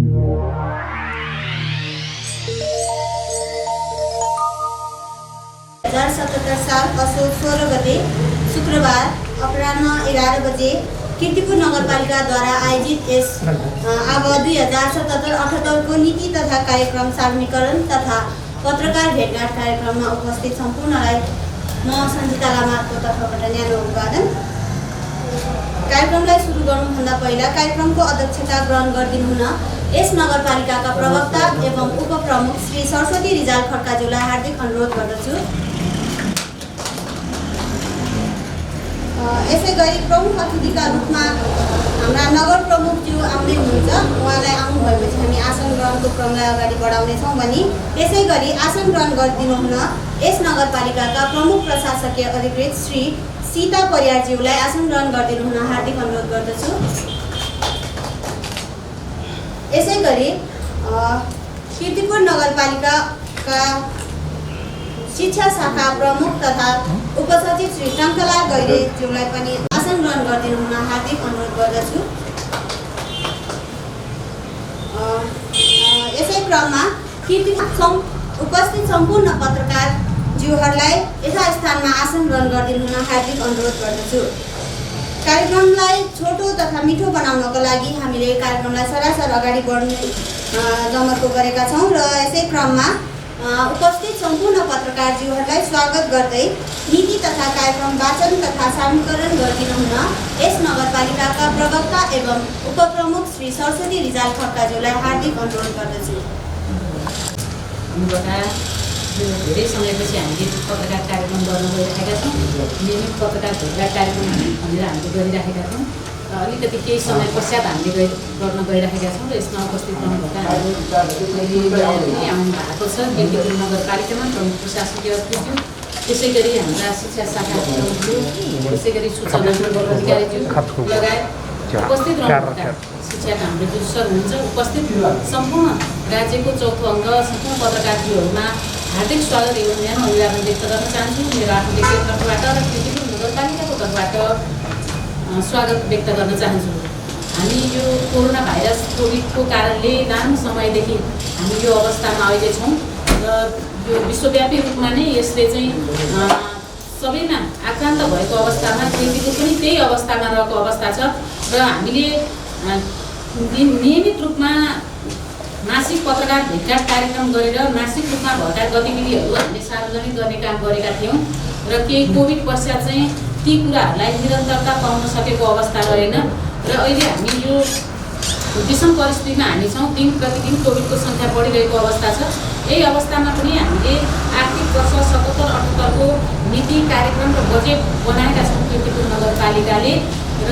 2077 साल असोज 16 गते शुक्रबार अपराह्न 11 बजे कीर्तिपुर नगरपालिकाद्वारा आयोजित यस अब 2077-78 को नीति तथा कार्यक्रम सार्वजनिकरण तथा पत्रकार भेटघाट कार्यक्रममा उपस्थित सम्पूर्णलाई म सञ्जिता लामाको तर्फबाट न्यानो अभिवादन। कार्यक्रमलाई सुरु गर्नुभन्दा पहिला कार्यक्रमको अध्यक्षता ग्रहण गरिदिनु हुन यस नगरपालिकाका प्रवक्ता एवं उपप्रमुख श्री सरस्वती रिजाल खड्काज्यूलाई हार्दिक अनुरोध गर्दछु। यसै गरी प्रमुख अतिथिका रूपमा हाम्रा नगर प्रमुखज्यू आउँदै हुनुहुन्छ। उहाँलाई आउनु भएपछि हामी आसन ग्रहणको क्रमलाई अगाडि बढाउनेछौँ भनी यसै गरी आसन ग्रहण गरिदिनु हुन यस नगरपालिकाका प्रमुख प्रशासकीय अधिकृत श्री सीता परियारज्यूलाई आसन ग्रहण गरिदिनु हुन हार्दिक अनुरोध गर्दछु। यसै गरी कीर्तिपुर नगरपालिकाका शिक्षा शाखा प्रमुख तथा उपसचिव श्री टङ्कलाल गैरेज्यूलाई पनि आसन ग्रहण गरिदिनु हुन हार्दिक अनुरोध गर्दछु। यसै क्रममा कीर्तिपुर उपस्थित सम्पूर्ण पत्रकारज्यूहरूलाई यथास्थानमा आसन ग्रहण गरिदिनु हुन हार्दिक अनुरोध गर्दछु। कार्यक्रमलाई छोटो तथा मिठो बनाउनको लागि हामीले कार्यक्रमलाई सरासर अगाडि बढ्ने जमर्को गरेका छौँ र यसै क्रममा उपस्थित सम्पूर्ण पत्रकारज्यूहरूलाई स्वागत गर्दै नीति तथा कार्यक्रम वाचन तथा सार्वजनिकरण गरिदिनु हुन यस नगरपालिकाका प्रवक्ता एवं उपप्रमुख श्री सरस्वती रिजाल खड्काज्यूलाई हार्दिक अनुरोध गर्दछु। धेरै समयपछि हामीले पत्रकार कार्यक्रम गर्न गइरहेका छौँ। नियमित पत्रकार भेटघाट कार्यक्रम भनेर हामीले गरिराखेका छौँ। अलिकति केही समय पश्चात हामीले गर्न गइरहेका छौँ र यसमा उपस्थित रहनुभएका हाम्रो आउनु भएको छ कीर्तिपुर नगरपालिकामा प्रमुख प्रशासकीय अधिकृतज्यू, त्यसै गरी हाम्रा शिक्षा शाखा प्रमुखज्यू, त्यसै गरी सूचना अधिकारीज्यू लगायत उपस्थित रहनुभएका शिक्षाका हाम्रो जो सर हुनुहुन्छ, उपस्थित सम्पूर्ण राज्यको चौथो अङ्ग सम्पूर्ण पत्रकारज्यूहरूमा हार्दिक स्वागत एवं न्यानो अभिवादन व्यक्त गर्न चाहन्छु। मेरो आफ्नो व्यक्तिगत तर्फबाट र कीर्तिपुर नगरपालिकाको तर्फबाट स्वागत व्यक्त गर्न चाहन्छु। हामी यो कोरोना भाइरस कोभिडको कारणले लामो समयदेखि हामी यो अवस्थामा अहिले छौँ र यो विश्वव्यापी रूपमा नै यसले चाहिँ सबैमा आक्रान्त भएको अवस्थामा कीर्तिपुर पनि त्यही अवस्थामा रहेको अवस्था छ र हामीले नियमित रूपमा मासिक पत्रकार भेटघाट कार्यक्रम गरेर मासिक रूपमा भएका गतिविधिहरू हामीले सार्वजनिक गर्ने काम गरेका थियौँ र केही कोभिड पश्चात चाहिँ ती कुराहरूलाई निरन्तरता पाउन सकेको अवस्था रहेन र अहिले हामी यो विषम परिस्थितिमा हामी छौँ। दिन प्रतिदिन कोभिडको सङ्ख्या बढिरहेको अवस्था छ। यही अवस्थामा पनि हामीले आर्थिक वर्ष 77-78 को नीति कार्यक्रम र बजेट बनाएका छौँ कीर्तिपुर नगरपालिकाले र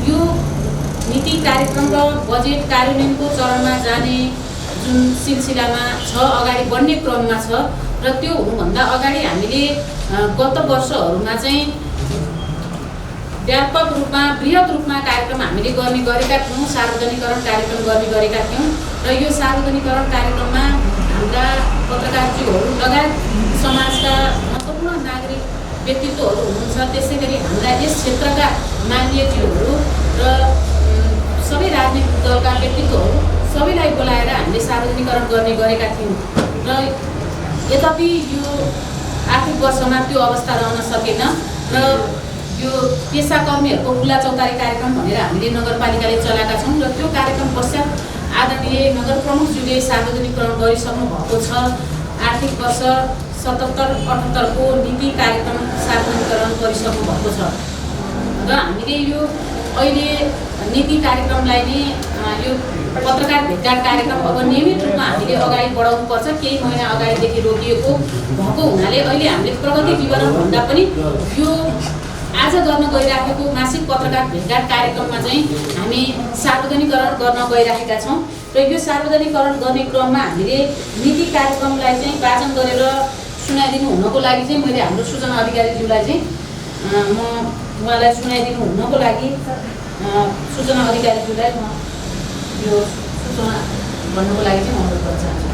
यो नीति कार्यक्रम र बजेट कार्यान्वयनको चरणमा जाने जुन सिलसिलामा छ, अगाडि बढ्ने क्रममा छ र त्यो हुनुभन्दा अगाडि हामीले गत वर्षहरूमा चाहिँ व्यापक रूपमा बृहत रूपमा कार्यक्रम हामीले गर्ने गरेका थियौँ, सार्वजनिकरण कार्यक्रम गर्ने गरेका थियौँ र यो सार्वजनिकरण कार्यक्रममा हाम्रा पत्रकारज्यूहरू लगायत समाजका महत्त्वपूर्ण नागरिक व्यक्तित्वहरू हुनुहुन्छ। त्यसै गरी हाम्रा यस क्षेत्रका मान्यज्यूहरू र सबै राजनीतिक दलका व्यक्तित्वहरू सबैलाई बोलाएर हामीले सार्वजनिकरण गर्ने गरेका थियौँ र यद्यपि यो आर्थिक वर्षमा त्यो अवस्था रहन सकेन र यो पेसाकर्मीहरूको खुला चौतारी कार्यक्रम भनेर हामीले नगरपालिकाले चलाएका छौँ र त्यो कार्यक्रम पश्चात आदरणीय नगर प्रमुखज्यूले सार्वजनिकरण गरिसक्नु भएको छ। आर्थिक वर्ष 77-78 को नीति कार्यक्रम सार्वजनिकरण गरिसक्नु भएको छ र हामीले यो अहिले नीति कार्यक्रमलाई नै यो पत्रकार भेटघाट कार्यक्रम अब नियमित रूपमा हामीले अगाडि बढाउनुपर्छ। केही महिना अगाडिदेखि रोकिएको भएको हुनाले अहिले हामीले प्रगति विवरणभन्दा पनि यो आज गर्न गइराखेको मासिक पत्रकार भेटघाट कार्यक्रममा चाहिँ हामी सार्वजनिकरण गर्न गइराखेका छौँ र यो सार्वजनिकरण गर्ने क्रममा हामीले नीति कार्यक्रमलाई चाहिँ वाचन गरेर सुनाइदिनु हुनको लागि चाहिँ मैले हाम्रो सूचना अधिकारीज्यूलाई चाहिँ म उहाँलाई सुनाइदिनु हुनको लागि सूचना अधिकारीज्यूलाई म यो सूचना भन्नुको लागि चाहिँ अनुरोध गर्न चाहन्छु।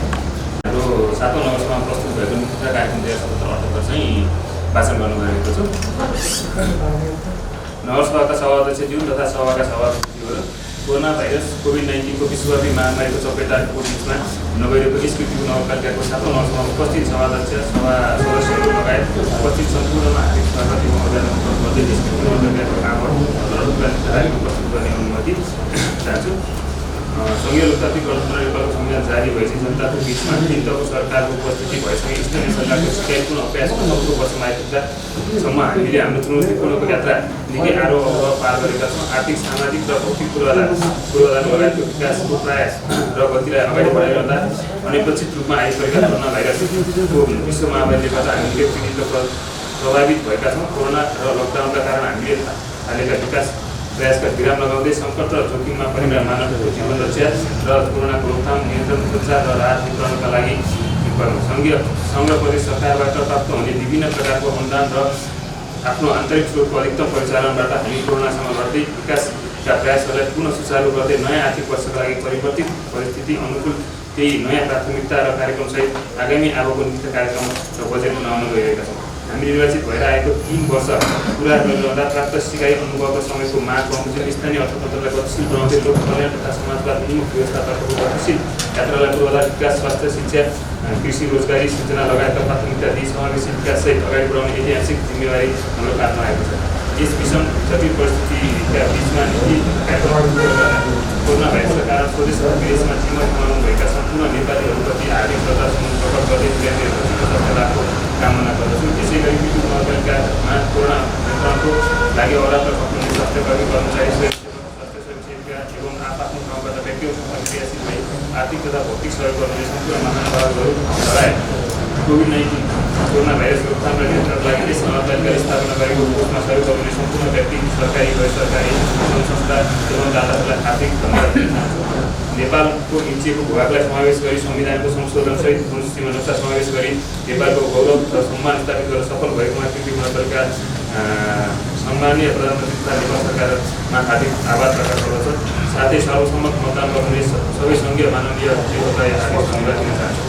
हाम्रो 7औं नगरसभामा प्रस्तुत भएको नीति कार्यक्रम 2077-78 चाहिँ वाचन गर्न गएको छु। नगरसभाका सभाध्यक्षज्यू तथा सभाका सभापतिज्यूहरू कोरोना भाइरस कोभिड-19 को विश्वव्यापी महामारीको चपेटाको बिचमा नगरिएको स्कृतिको नगरपालिकाको 7औं नगरसभामा उपस्थित सभाध्यक्ष सभा सदस्यहरू लगायत उपस्थित सम्पूर्णमा हार्दिक स्वागत एवं अभिनन्दन गर्दै स्कृतिको नगरपालिकाको आभार प्रस्तुत गर्ने अनुमति चाहन्छु। सङ्घीय लोकतान्त्रिक गणतन्त्र नेपालको संविधान जारी भएपछि जनताको बिचमा 3 तहको सरकारको उपस्थिति भएसँगै स्थानीय सरकारको सिकाइपूर्ण अभ्यासको 9औं वर्षमा आइपुग्दासम्म हामीले हाम्रो चुनौतीपूर्णको यात्रा निकै आरोह अवरोह पार गरेका छौँ। आर्थिक सामाजिक र भौतिक पूर्वाधार लगायतको विकासको प्रयास र गतिलाई अगाडि बढाइरहँदा अनपेक्षित रूपमा आइपरेका कोरोना भाइरसको विश्व महामारीले गर्दा हामीले पीडित र प्रभावित भएका छौँ। कोरोना र लकडाउनका कारण हामीले थालेका विकास प्रयासका विराम लगाउँदै सङ्कट र जोखिममा परेका मानवहरूको जीवन रक्षा र कोरोनाको रोकथाम नियन्त्रण उपचार र राहत वितरणका लागि सङ्घ र प्रदेश सरकारबाट प्राप्त हुने विभिन्न प्रकारको अनुदान र आफ्नो आन्तरिक स्रोतको अधिकतम परिचालनबाट हामी कोरोनासँग लड्दै विकासका प्रयासहरूलाई पुनः सुचारू गर्दै नयाँ आर्थिक वर्षका लागि परिवर्तित परिस्थिति अनुकूल केही नयाँ प्राथमिकता र कार्यक्रमसहित आगामी आवको नीति कार्यक्रम र बजेट बनाउन गइरहेका छौँ। हामी निर्वाचित भएर आएको 3 वर्ष पुरा गरिरहँदा प्राप्त सिकाइ अनुभवको समयको माग बमोजिम स्थानीय अर्थतन्त्रलाई गतिशील बनाउँदै लोक कल्याण तथा समाजवाद उन्मुख व्यवस्थातर्फको गतिशील यात्रालाई पूर्वाधार विकास स्वास्थ्य शिक्षा कृषि रोजगारी सिर्जना लगायतका प्राथमिकता दिई समावेशी विकाससहित अगाडि बढाउने ऐतिहासिक जिम्मेवारी हाम्रो काँधमा आएको छ। यस विषम जटिल परिस्थितिका बिचमा नीति कोरोना भाइरसका कारण स्वदेश र विदेशमा जीवन गुमाउनु भएका सम्पूर्ण नेपालीहरूप्रति हार्दिक श्रद्धासुमन प्रकट गर्दै सफलताको कामना गर्दछु। त्यसै गरी विद्युत नगरपालिकामा कोरोना नियन्त्रणको लागि अहोरात्र खप्ने स्वास्थ्यकर्मी कर्मचारी स्वास्थ्य स्वयंसेविका एवं आफ्नो ठाउँबाट व्यक्तिगत क्रियाशील भई आर्थिक तथा भौतिक सहयोग गर्ने सम्पूर्ण महानुभावहरू लगायत कोभिड-19 कोरोना भाइरस रोकथाम र नियन्त्रणका लागि यस नगरपालिकाले स्थापना गरेको कोषमा सहयोग गर्ने सम्पूर्ण व्यक्ति सरकारी गैर सरकारी संस्था एवं दाताहरूलाई हार्दिक धन्यवाद दिन चाहन्छु। नेपालको हिज्जेको भूभागलाई समावेश गरी संविधानको संशोधनसहित अनुसूचीमा नक्सा समावेश गरी नेपालको गौरव र सम्मान स्थापित गर्न सफल भएकोमा कृति नगरपालिका सम्माननीय प्रधानमन्त्री तथा नेपाल सरकारमा हार्दिक आभार प्रकट गर्दछ। साथै सर्वसम्मत मतदान गर्ने सबै सङ्घीय मानवीय व्यक्तिहरूलाई हार्दिक धन्यवाद दिन चाहन्छु।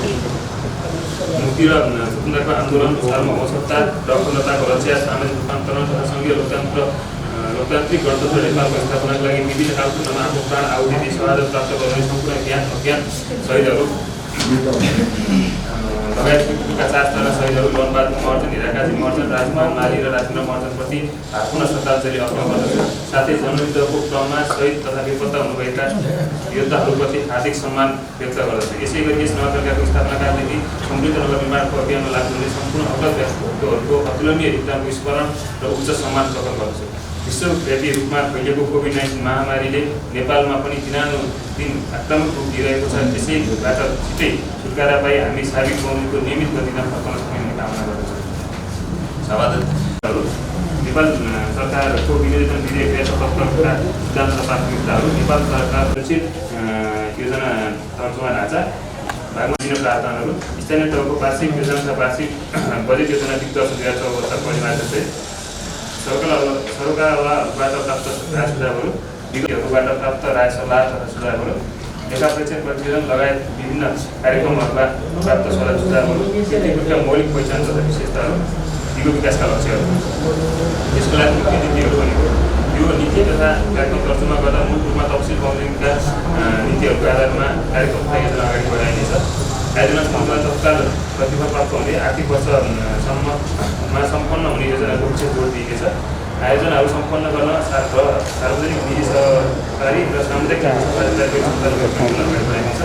मुक्ति र स्वतन्त्रताको आन्दोलन सार्वभौमसत्ता र अखण्डताको रक्षा सामाजिक रूपान्तरण तथा सङ्घीय लोकतान्त्रिक गणतन्त्र नेपालको स्थापनाका लागि विभिन्न कालखण्डमा आफ्नो प्राण आहुति दिई शहादत प्राप्त गर्ने सम्पूर्ण ज्ञान अज्ञान शहीदहरू लगायत पृथ्वीका 4 जना शहीदहरू वनबहादुर महर्जन, हिराकाजी महर्जन, राजमान माली र राजेन्द्र महर्जनप्रति पुनः श्रद्धाञ्जली अर्पण गर्दछु। साथै जनयुद्धको क्रममा शहीद तथा बेपत्ता हुनुभएका योद्धाहरूप्रति हार्दिक सम्मान व्यक्त गर्दछु। यसै गरी यस नगरपालिकाको स्थापनाकालदेखि समृद्ध नगर निर्माणको अभियानमा लाग्नुहुने सम्पूर्ण अग्रज व्यक्तित्वहरूको अतुलनीय योगदानको स्मरण र उच्च सम्मान प्रकट गर्दछु। विश्वव्यापी रूपमा फैलिएको कोभिड-19 महामारीले नेपालमा पनि दिनानुदिन आक्रामक रूप दिइरहेको छ। त्यसैबाट छिट्टै छुटकारा पाई हामी सार्विक बहुमतको नियमित गतिमा फर्कन सक्ने कामना गर्दछौँ। सभाध्यक्षहरू, नेपाल सरकारको विनियोजन विधेयकले सशक्तका सिद्धान्त र प्राथमिकताहरू नेपाल सरकार सुरक्षित योजना तर्जुमा ढाँचा भागमा दिन प्रावधानहरू स्थानीय तहको वार्षिक योजना तथा वार्षिक बजेट योजना वित्त 2024 परिमार्जनसहित सरकारबाट प्राप्त राय सुझावहरू विज्ञहरूबाट प्राप्त राय सल्लाह तथा सुझावहरू लेखापरीक्षण प्रतिवेदन लगायत विभिन्न कार्यक्रमहरूबाट प्राप्त सल्लाह सुझावहरू व्यक्तिगतका मौलिक पहिचान तथा विशेषताहरू दिगो विकासका लक्ष्यहरू यसको लागि मुख्य नीतिहरू भनेको यो नीति तथा कार्यक्रम तर्जुमा गर्दा मूल रूपमा तपसिल बमोजिमका नीतिहरूको आधारमा कार्यक्रम तथा योजना अगाडि बढाइनेछ। आयोजना सङ्घलाई तत्काल प्रतिफल प्राप्त हुँदै आर्थिक वर्षसम्ममा सम्पन्न हुने योजनाको विशेष जोड दिइनेछ। आयोजनाहरू सम्पन्न गर्न सार्वजनिक निजी सहकारी र सामुदायिक बढाइनेछ।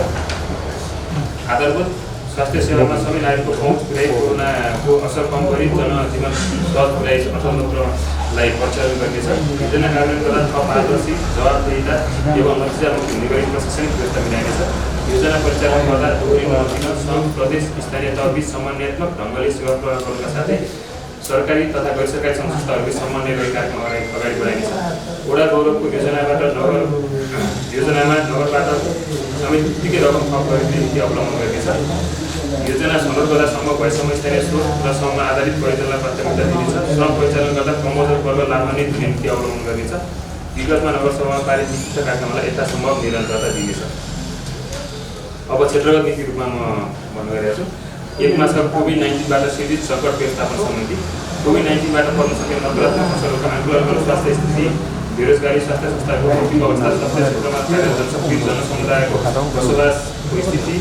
आधारभूत स्वास्थ्य सेवामा सबै नागरिकको पहुँच पुर्याई कोरोनाको असर कम गरी जनजीवन सहज पुर्याइ अर्थतन्त्रलाई परिचालन गर्नेछ। योजना कार्यान्वयन गर्दा थप पारदर्शी जवाबदेहिता एवं नतिजामुक्त हुने गरी प्रशासनिक व्यवस्था मिलाइनेछ। योजना परिचालन गर्दा दोहोरी नहुन सङ्घ प्रदेश स्थानीय तहबीच समन्वयात्मक ढङ्गले सेवा प्रदान गर्नुका साथै सरकारी तथा गैर सरकारी संस्थाहरूको समन्वय गरी कार्यक्रम अगाडि बढाइनेछ। वडा गौरवको योजनामा नगरबाट समेत उत्तिकै रकम थप गर्ने नीति अवलम्बन गरिनेछ। योजना सन्दर्भ गर्दा सम्भव भएसम्म स्थानीय स्रोत र श्रममा आधारित परिचालनलाई प्राथमिकता दिइनेछ। श्रम परिचालन गर्दा कमजोर वर्ग लाभान्वित हुने नीति अवलम्बन गरिनेछ। विगतमा नगरसभामा पारित विशिष्ट कार्यक्रमलाई यथासम्भव निरन्तरता दिइनेछ। अब क्षेत्रगत नीति रूपमा म भन्नु गइरहेको छु। 1 मार्च कोभिड-19बाट सिर्जित सङ्कट व्यवस्थापन सम्बन्धी कोभिड-19बाट पर्न सक्ने नकारात्मक असरहरूको आकलन गर्न स्वास्थ्य स्थिति बेरोजगारी, स्वास्थ्य संस्थाको भौतिक अवस्था, स्वास्थ्य क्षेत्रमा कार्यरत जनशक्ति जनसमुदायको बसोबासको स्थिति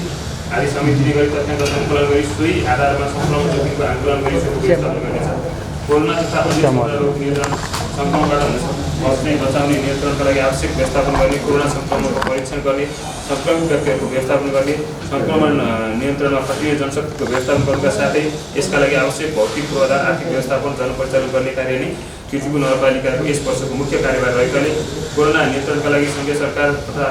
आदि समेत दिने गरी तथ्याङ्क सङ्कलन गरी सोही आधारमा सङ्क्रमण जोखिमको आकलन गरी सोको व्यवस्थापन गर्नेछ। कोरोना तथा अन्य रोग नियन्त्रण सङ्क्रमणबाट बच्ने बचाउने नियन्त्रणका लागि आवश्यक व्यवस्थापन गर्ने, कोरोना सङ्क्रमणको परीक्षण गर्ने, सङ्क्रमित व्यक्तिहरूको व्यवस्थापन गर्ने, सङ्क्रमण नियन्त्रणमा सक्रिय जनशक्तिको व्यवस्थापन गर्नुका साथै यसका लागि आवश्यक भौतिक पूर्वाधार, आर्थिक व्यवस्थापन, जनपरिचालन गर्ने कार्य नै कीर्तिपुर नगरपालिकाको यस वर्षको मुख्य कार्यभार रहेकाले कोरोना नियन्त्रणका लागि सङ्घीय सरकार तथा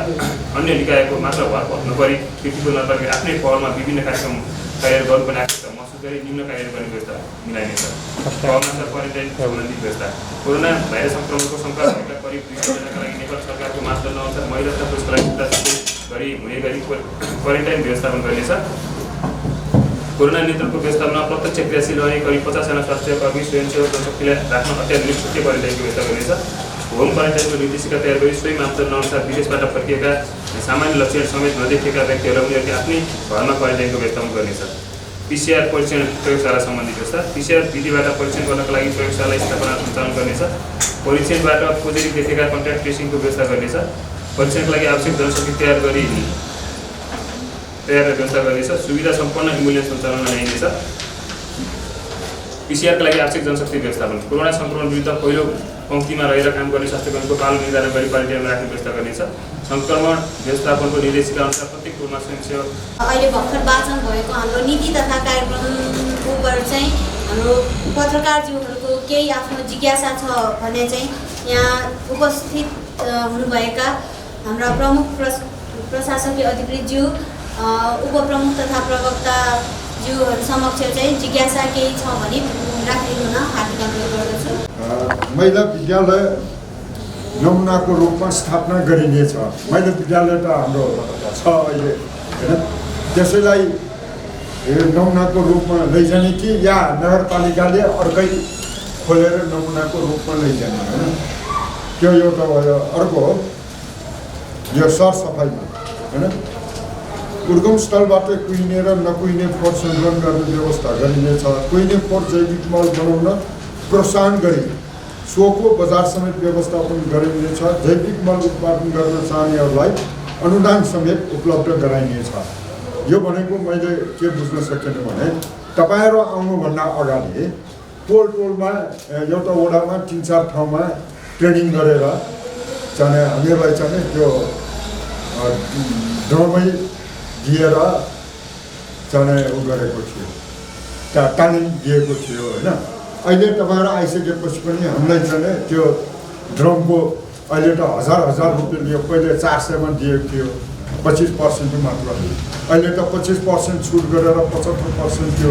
अन्य निकायको मात्र भर पर्नु परि कीर्तिपुर नगरपालिका आफ्नै पहलमा विभिन्न कार्यक्रम कार्यान्वयन गर्नुपर्ने आवश्यकता महसुस गरी निम्न कार्यान्वयन गर्ने व्यवस्था मिलाइनेछ। पहलमा क्वारेन्टाइन सम्बन्धी व्यवस्था। कोरोना भाइरस सङ्क्रमणको शङ्का भएका करिब 200 जनाका लागि नेपाल सरकारको मापदण्ड अनुसार महिला तथा पुरुषलाई गरी हुने गरी क्वारेन्टाइन व्यवस्थापन गर्नेछ। कोरोना नियन्त्रणको व्यवस्थापनमा प्रत्यक्ष क्रियाशील रहने करिब 50 जना स्वास्थ्यकर्मी, स्वयंसेवक जनशक्तिलाई राख्न अत्याधुनिक छुट्टै क्वारेन्टाइनको व्यवस्था गर्नेछ। होम क्वारेन्टाइनको निर्देशिका तयार गरी सोही मापदण्ड अनुसार विदेशबाट फर्किएका सामान्य लक्षण समेत नदेखिएका व्यक्तिहरूलाई उनीहरूले आफ्नै घरमा क्वारेन्टाइनको व्यवस्थापन गर्नेछ। PCR परीक्षण प्रयोगशाला सम्बन्धी व्यवस्था। PCR विधिबाट परीक्षण गर्नका लागि प्रयोगशाला स्थापना सञ्चालन गर्नेछ। परीक्षणबाट पोजिटिभ देखेका कन्ट्याक्ट ट्रेसिङको व्यवस्था गर्नेछ। परीक्षणका लागि आवश्यक जनशक्ति तयार व्यवस्था गर्नेछ। सुविधा सम्पन्न एम्बुलेन्स सञ्चालन ल्याइनेछ। PCR का लागि आवश्यक जनशक्ति व्यवस्थापन। कोरोना सङ्क्रमण विरुद्ध पहिलो पङ्क्तिमा रहेर काम गर्ने स्वास्थ्यकर्मीको पालो निर्धारण गरी क्वारेन्टाइनमा राख्ने व्यवस्था गर्नेछ। सङ्क्रमण व्यवस्थापनको निर्देशिका अनुसार प्रत्येक रूपमा स्वयंसेवक। अहिले भर्खर वाचन भएको हाम्रो नीति तथा कार्यक्रमकोबाट चाहिँ हाम्रो पत्रकारज्यूहरूको केही आफ्नो जिज्ञासा छ भने चाहिँ यहाँ उपस्थित हुनुभएका हाम्रा प्रमुख प्रशासकीय अधिकृतज्यू, उपप्रमुख तथा प्रवक्ताज्यूहरू समक्ष चाहिँ जिज्ञासा केही छ भने राखिदिनु न हार्दिक अनुरोध गर्दछु। महिला विद्यालय नमुनाको रूपमा स्थापना गरिनेछ। महिला विद्यालय त हाम्रो छ अहिले होइन, त्यसैलाई नमुनाको रूपमा लैजाने कि या नगरपालिकाले अर्कै खोलेर नमुनाको रूपमा लैजाने होइन, त्यो एउटा भयो। अर्को यो सरसफाइमा होइन, उद्गम स्थलबाट कुहिने र नकुहिने फोहोर सङ्कलन गर्ने व्यवस्था गरिनेछ। कुहिने फोहोर जैविक मल बनाउन प्रोत्साहन गरी सोको बजार समेत व्यवस्थापन गरिनेछ। जैविक मल उत्पादन गर्न चाहनेहरूलाई अनुदान समेत उपलब्ध गराइनेछ। यो भनेको मैले के बुझ्न सकेन भने तपाईँहरू आउनुभन्दा अगाडि टोलमा एउटा वडामा 3-4 ठाउँमा ट्रेनिङ गरेर चाहिँ हामीहरूलाई चाहिँ त्यो ड्रमै दिएर चाहिँ उ गरेको थियो, तालिम दिएको थियो होइन। अहिले तपाईँहरू आइसकेपछि पनि हामीलाई चाहिँ त्यो ड्रमको अहिले त हजार रुपियाँ लियो। पहिले 400मा दिएको थियो, 25% मात्र। अहिले त 25% छुट गरेर 75% त्यो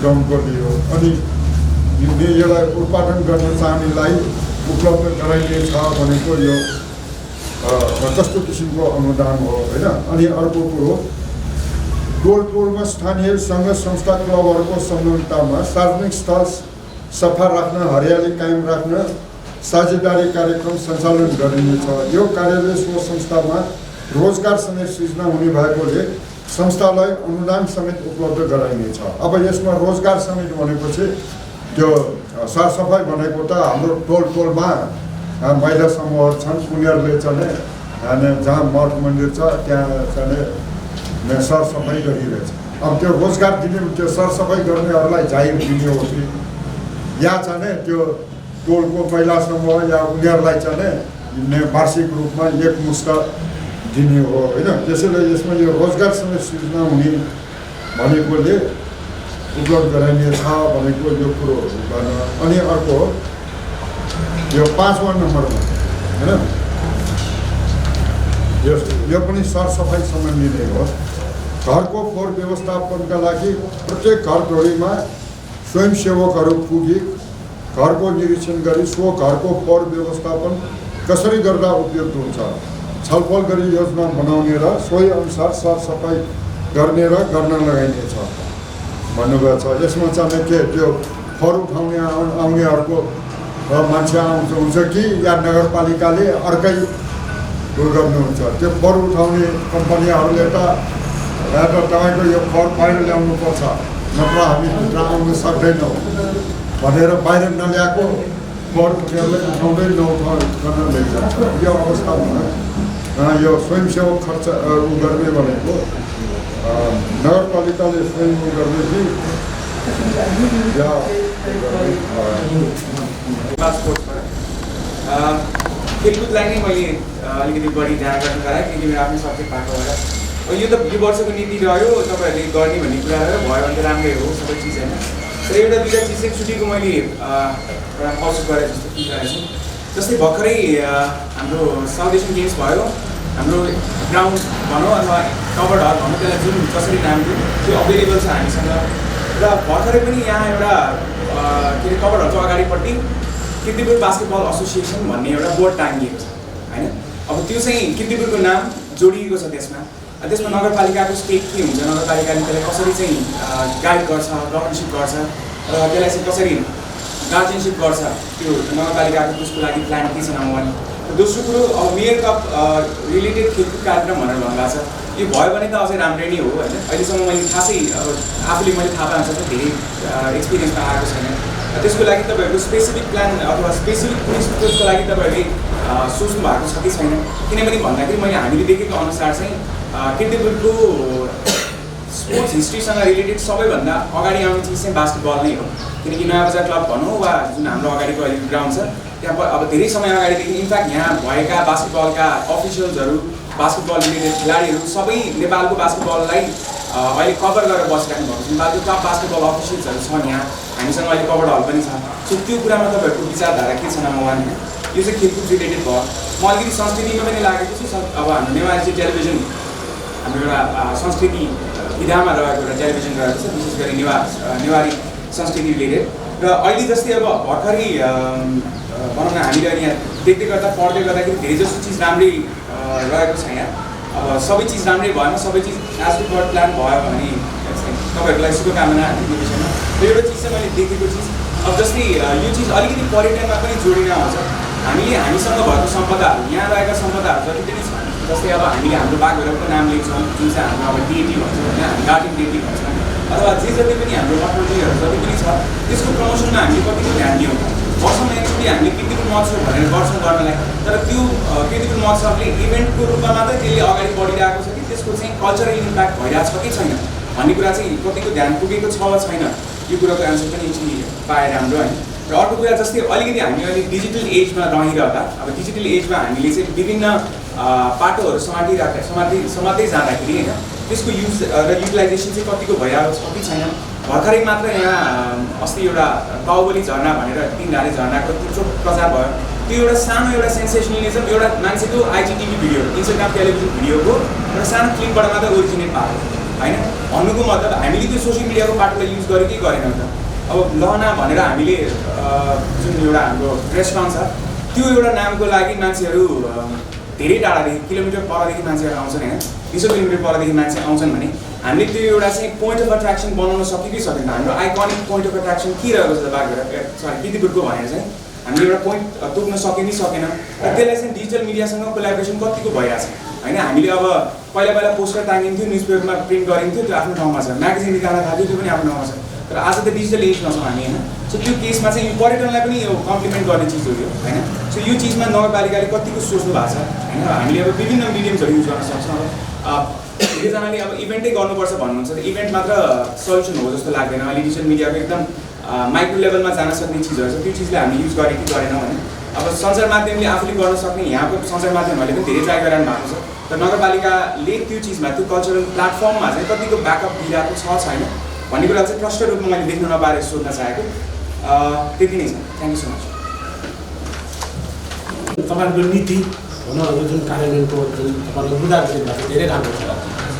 ड्रमको लियो। अनि यसलाई उत्पादन गर्न चाहनेलाई उपलब्ध गराइनेछ भनेको यो कस्तो किसिमको अनुदान हो होइन। अनि अर्को कुरो, टोलमा स्थानीय सङ्घ संस्था क्लबहरूको संलग्नतामा सार्वजनिक स्थल सफा राख्न, हरियाली कायम राख्न साझेदारी कार्यक्रम सञ्चालन गरिनेछ। यो कार्यले सो संस्थामा रोजगार समेत सृजना हुने भएकोले संस्थालाई अनुदान समेत उपलब्ध गराइनेछ। अब यसमा रोजगार समेत भनेपछि त्यो सरसफाइ भनेको त हाम्रो टोलमा महिला समूहहरू छन्, उनीहरूले चाहिँ जहाँ मठ मन्दिर छ त्यहाँ चाहिँ सरसफाइ गरिरहेछ। अब त्यो रोजगार दिने, त्यो सरसफाइ गर्नेहरूलाई जाहिर दिने हो कि या चाहिँ त्यो टोलको महिला समूह या उनीहरूलाई चाहिँ वार्षिक रूपमा एकमुष्ट दिने हो होइन। त्यसैले यसमा यो रोजगार समेत सृजना हुने भनेकोले उपलब्ध गराइनेछ भनेको यो कुरो गर्न। अनि अर्को यो 5वां नम्बरमा होइन, यो पनि सरसफाइ सम्बन्धी नै हो। घरको फोहोर व्यवस्थापनका लागि प्रत्येक घरधुरीमा स्वयंसेवकहरू पुगी घरको निरीक्षण गरी सो घरको फोहोर व्यवस्थापन कसरी गर्दा उपयुक्त हुन्छ छलफल गरी योजना बनाउने र सोही अनुसार सरसफाइ गर्ने र गर्न लगाइनेछ भन्नुभएको छ। यसमा चाहिँ के त्यो फोहोर उठाउने आउनेहरूको मान्छे हुन्छ कि या नगरपालिकाले अर्कै गर्नुहुन्छ। त्यो फोहोर उठाउने कम्पनीहरूले त तपाईँको यो फोहोर बाहिर ल्याउनुपर्छ, नत्र हामी भित्र आउन सक्दैनौँ भनेर बाहिर नल्याएको मर्नेहरूलाई उठाउँदै नउठाउन लैजान्छ। यो अवस्थामा यो स्वयंसेवक खर्च गर्ने भनेको नगरपालिकाले स्वयं गर्ने कि या खेलकुदलाई नै मैले अलिकति बढी ध्यान गर्नु गराएँ किनकि मेरो आफ्नो सब्जेक्ट भएको भएर यो त यो वर्षको नीति रह्यो तपाईँहरूले गर्ने भन्ने कुरा भयो भने त राम्रै हो सबै चिज होइन। तर एउटा दुईवटा चिज चाहिँ छुट्टीको मैले एउटा महसुस गरेँ जस्तो फिल गरेको छु। जस्तै भर्खरै हाम्रो साउथ एसियन गेम्स भयो, हाम्रो ग्राउन्ड भनौँ अथवा कभर्ड हल भनौँ त्यसलाई जुन कसरी नाम दियो त्यो अभाइलेबल छ हामीसँग। र भर्खरै पनि यहाँ एउटा के अरे कभर्ड हलको अगाडिपट्टि किर्तिपुर बास्केटबल एसोसिएसन भन्ने एउटा बोर्ड टाँगिएको छ होइन। अब त्यो चाहिँ किर्तिपुरको नाम जोडिएको छ त्यसमा। त्यसमा नगरपालिकाको स्टेक के हुन्छ, नगरपालिकाले त्यसलाई कसरी चाहिँ गाइड गर्छ, गभर्नरसिप गर्छ र त्यसलाई चाहिँ कसरी गार्जियनसिप गर्छ, त्यो नगरपालिकाको त्यसको लागि प्लान के छ नम्बर 1। दोस्रो कुरो अब मेयर कप रिलेटेड खेलकुद कार्यक्रम भनेर भन्नुभएको छ, यो भयो भने त अझै राम्रै नै हो होइन। अहिलेसम्म मैले खासै अब आफूले मैले थाहा पाएको धेरै एक्सपिरियन्समा आएको छैन। त्यसको लागि तपाईँहरूको स्पेसिफिक प्लान अथवा स्पेसिफिक कुनै स्पोर्ट्सको लागि तपाईँहरूले सोच्नु भएको छ कि छैन? किनभने भन्दाखेरि मैले हामीले देखेको अनुसार चाहिँ किर्तिपुरको स्पोर्ट्स हिस्ट्रीसँग रिलेटेड सबैभन्दा अगाडि आउने चिज चाहिँ बास्केटबल नै हो। किनकि नयाँ बजार क्लब भनौँ वा जुन हाम्रो अगाडिको अहिले ग्राउन्ड छ त्यहाँ अब धेरै समय अगाडिदेखि इन्फ्याक्ट यहाँ भएका बास्केटबलका अफिसियल्सहरू, बास्केटबल रिलेटेड खेलाडीहरू सबै नेपालको बास्केटबललाई अहिले कभर गरेर बसिराख्नु भएको छ। नेपालको टप बास्केटबल अफिसियल्सहरू छन् यहाँ, हामीसँग अहिले कभर्ड हल पनि छ। सो त्यो कुरामा तपाईँहरूको विचारधारा के छ नम्बर 1 होइन। यो चाहिँ खेलकुद रिलेटेड भयो। म अलिकति संस्कृतिमा पनि लागेको छु। अब हाम्रो नेवारी चाहिँ टेलिभिजन हाम्रो एउटा संस्कृति विधामा रहेको एउटा टेलिभिजन रहेको छ, विशेष गरी नेवारी संस्कृति रिलेटेड। र अहिले जस्तै अब भर्खरै भनौँ न हामीले अहिले यहाँ देख्दै गर्दा पढ्दै गर्दाखेरि धेरै जस्तो चिज राम्रै रहेको छ यहाँ। अब सबै चिज राम्रै भएन, सबै चिज एज टु गड प्लान भयो भने तपाईँहरूको लागि शुभकामना यो विषयमा। र एउटा चिज चाहिँ मैले देखेको चिज अब जस्तै यो चिज अलिकति पर्यटनमा पनि जोडिन आउँछ। हामीले हामीसँग भएको सम्पदाहरू, यहाँ रहेका सम्पदाहरू जति पनि छ, जस्तै अब हामीले हाम्रो बाघहरूको नाम लिन्छौँ जुन चाहिँ हाम्रो अब डेटी भन्छ होइन, हामी गार्डन डेटी भन्छौँ, अथवा जे जति पनि हाम्रो अथोरिटीहरू जति पनि छ त्यसको प्रमोसनमा हामीले कतिको ध्यान दियौँ। वर्षमा एकचोटि हामीले किर्तिपुर महोत्सव भनेर गर्छौँ गर्नलाई, तर त्यो किर्तिपुर महोत्सवले इभेन्टको रूपमा मात्रै त्यसले अगाडि बढिरहेको छ कि त्यसको चाहिँ कल्चरल इम्प्याक्ट भइरहेको छ कि छैन भन्ने कुरा चाहिँ कतिको ध्यान पुगेको छ वा छैन, यो कुराको एन्सर पनि एकचोटि पाए राम्रो होइन। र अर्को कुरा जस्तै अलिकति हामी अहिले डिजिटल एजमा रहिरहँदा, अब डिजिटल एजमा हामीले चाहिँ विभिन्न पाटोहरू समात्दै जाँदाखेरि होइन त्यसको युज र युटिलाइजेसन चाहिँ कतिको भइरहेको छ कि छैन। भर्खरै मात्र यहाँ अस्ति एउटा बाहुबली झरना भनेर 3 धारे झरनाको त्यत्रो प्रचार भयो। त्यो एउटा सानो एउटा सेन्सेसनलिजम, एउटा मान्छेको आइजिटिभी भिडियो, इन्स्टाग्राम टेलिभिजन भिडियोको एउटा सानो क्लिपबाट मात्र ओरिजिनेट पाएको होइन। भन्नुको मतलब हामीले त्यो सोसियल मिडियाको पाटोलाई युज गरेँ कि गरेनौँ त। अब लहना भनेर हामीले जुन एउटा हाम्रो रेस्टुरेन्ट छ त्यो एउटा नामको लागि मान्छेहरू धेरै टाढादेखि किलोमिटर परदेखि मान्छेहरू आउँछन् होइन, 20 किलोमिटर परदेखि मान्छे आउँछन् भने हामीले त्यो एउटा चाहिँ पोइन्ट अफ एट्र्याक्सन बनाउन सक्यो कि सकेन। हाम्रो आइकनिक पोइन्ट अफ एट्र्याक्सन के रहेको छ किर्तिपुरको भनेर चाहिँ हामीले एउटा पोइन्ट तोक्न सक्यो कि सकेन। र त्यसलाई चाहिँ डिजिटल मिडियासँग कोलाबोरेसन कतिको भइरहेको छ होइन। हामीले अब पहिला पोस्टर टाँगिन्थ्यो, न्युज पेपरमा प्रिन्ट गरिन्थ्यो, त्यो आफ्नो ठाउँमा छ, म्यागजिन निकाल्न थाल्थ्यो, त्यो पनि आफ्नो ठाउँमा छ। तर आज त डिजिटल एजमा छौँ हामी होइन। सो त्यो केसमा चाहिँ यो पर्यटनलाई पनि यो कम्प्लिमेन्ट गर्ने चिज हो यो होइन। सो यो चिजमा नगरपालिकाले कतिको सोच्नु भएको छ होइन। हामीले अब विभिन्न मिडियम्सहरू युज गर्न सक्छौँ। धेरैजनाले अब इभेन्टै गर्नुपर्छ भन्नुहुन्छ, त इभेन्ट मात्र सल्युसन हो जस्तो लाग्दैन। अहिले डिजिटल मिडियाको एकदम माइक्रो लेभलमा जान सक्ने चिजहरू छ, त्यो चिजलाई हामीले युज गरेँ कि गरेनौँ भने। अब सञ्चार माध्यमले आफूले गर्न सक्ने यहाँको सञ्चार माध्यमहरूले पनि धेरै ट्राई गरिरहनु भएको छ। तर नगरपालिकाले त्यो चिजमा, त्यो कल्चरल प्लेटफर्ममा चाहिँ कतिको ब्याकअप दिइरहेको छ छैन भन्ने कुरा चाहिँ प्रष्ट रूपमा मैले देख्न नपाएर सोध्न चाहेको। त्यति नै छ। Thank you so much. तपाईँहरूको नीति हुनहरू जुन कार्यान्वयनको जुन तपाईँहरूको बुझाएको चाहिँ धेरै राम्रो छ।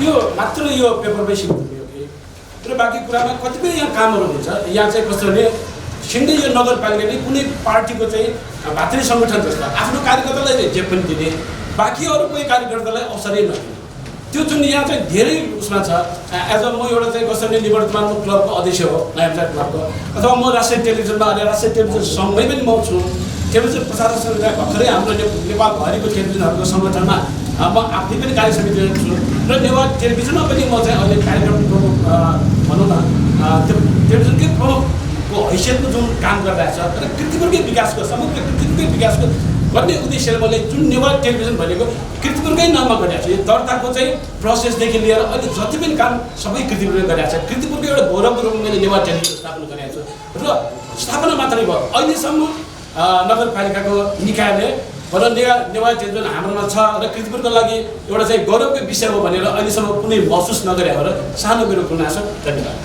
यो मात्र यो पेपरमै सीमित हुने कि र बाँकी कुरामा कतिपय यहाँ कामहरू हुन्छ। यहाँ चाहिँ कस्तो भने सिधै यो नगरपालिकाले कुनै पार्टीको चाहिँ भातृ सङ्गठन जस्तो आफ्नो कार्यकर्तालाई जे पनि दिने, बाँकी अरू कोही कार्यकर्तालाई अवसरै नदिने, त्यो जुन यहाँ चाहिँ धेरै उसमा छ। एज अ म एउटा चाहिँ कसरी निवर्तमानको क्लबको अध्यक्ष हो, नयाँ बजार क्लबको, अथवा म राष्ट्रिय टेलिभिजनमा अहिले राष्ट्रिय टेलिभिजन सङ्घमै पनि म छु। टेलिभिजन प्रसारक सङ्घ भर्खरै हाम्रो नेपालभरिको टेलिभिजनहरूको सङ्गठनमा म आफै पनि कार्य समितिमा छु र नेवार टेलिभिजनमा पनि म चाहिँ अहिले कार्यक्रमको भनौँ न त्यो टेलिभिजनकै प्रमुख को हैसियतको जुन काम गरिरहेछ र कीर्तिपुरकै विकासको समग्र कीर्तिपुरकै विकासको गर्ने उद्देश्यले मैले जुन नेवा टेलिभिजन भनेको कीर्तिपुरकै नाममा गरिरहेको छु। यो दर्ताको चाहिँ प्रोसेसदेखि लिएर अहिले जति पनि काम सबै कीर्तिपुरले गरिरहेको छ। कीर्तिपुरको एउटा गौरवको रूपमा मैले नेवा टेलिभिजन स्थापना गरेको छु र स्थापना मात्रै भयो, अहिलेसम्म नगरपालिकाको निकायले नेवा टेलिभिजन हाम्रोमा छ र कीर्तिपुरको लागि एउटा चाहिँ गौरवको विषय हो भनेर अहिलेसम्म कुनै महसुस नगरे हो र सानो मेरो गुनासो। धन्यवाद।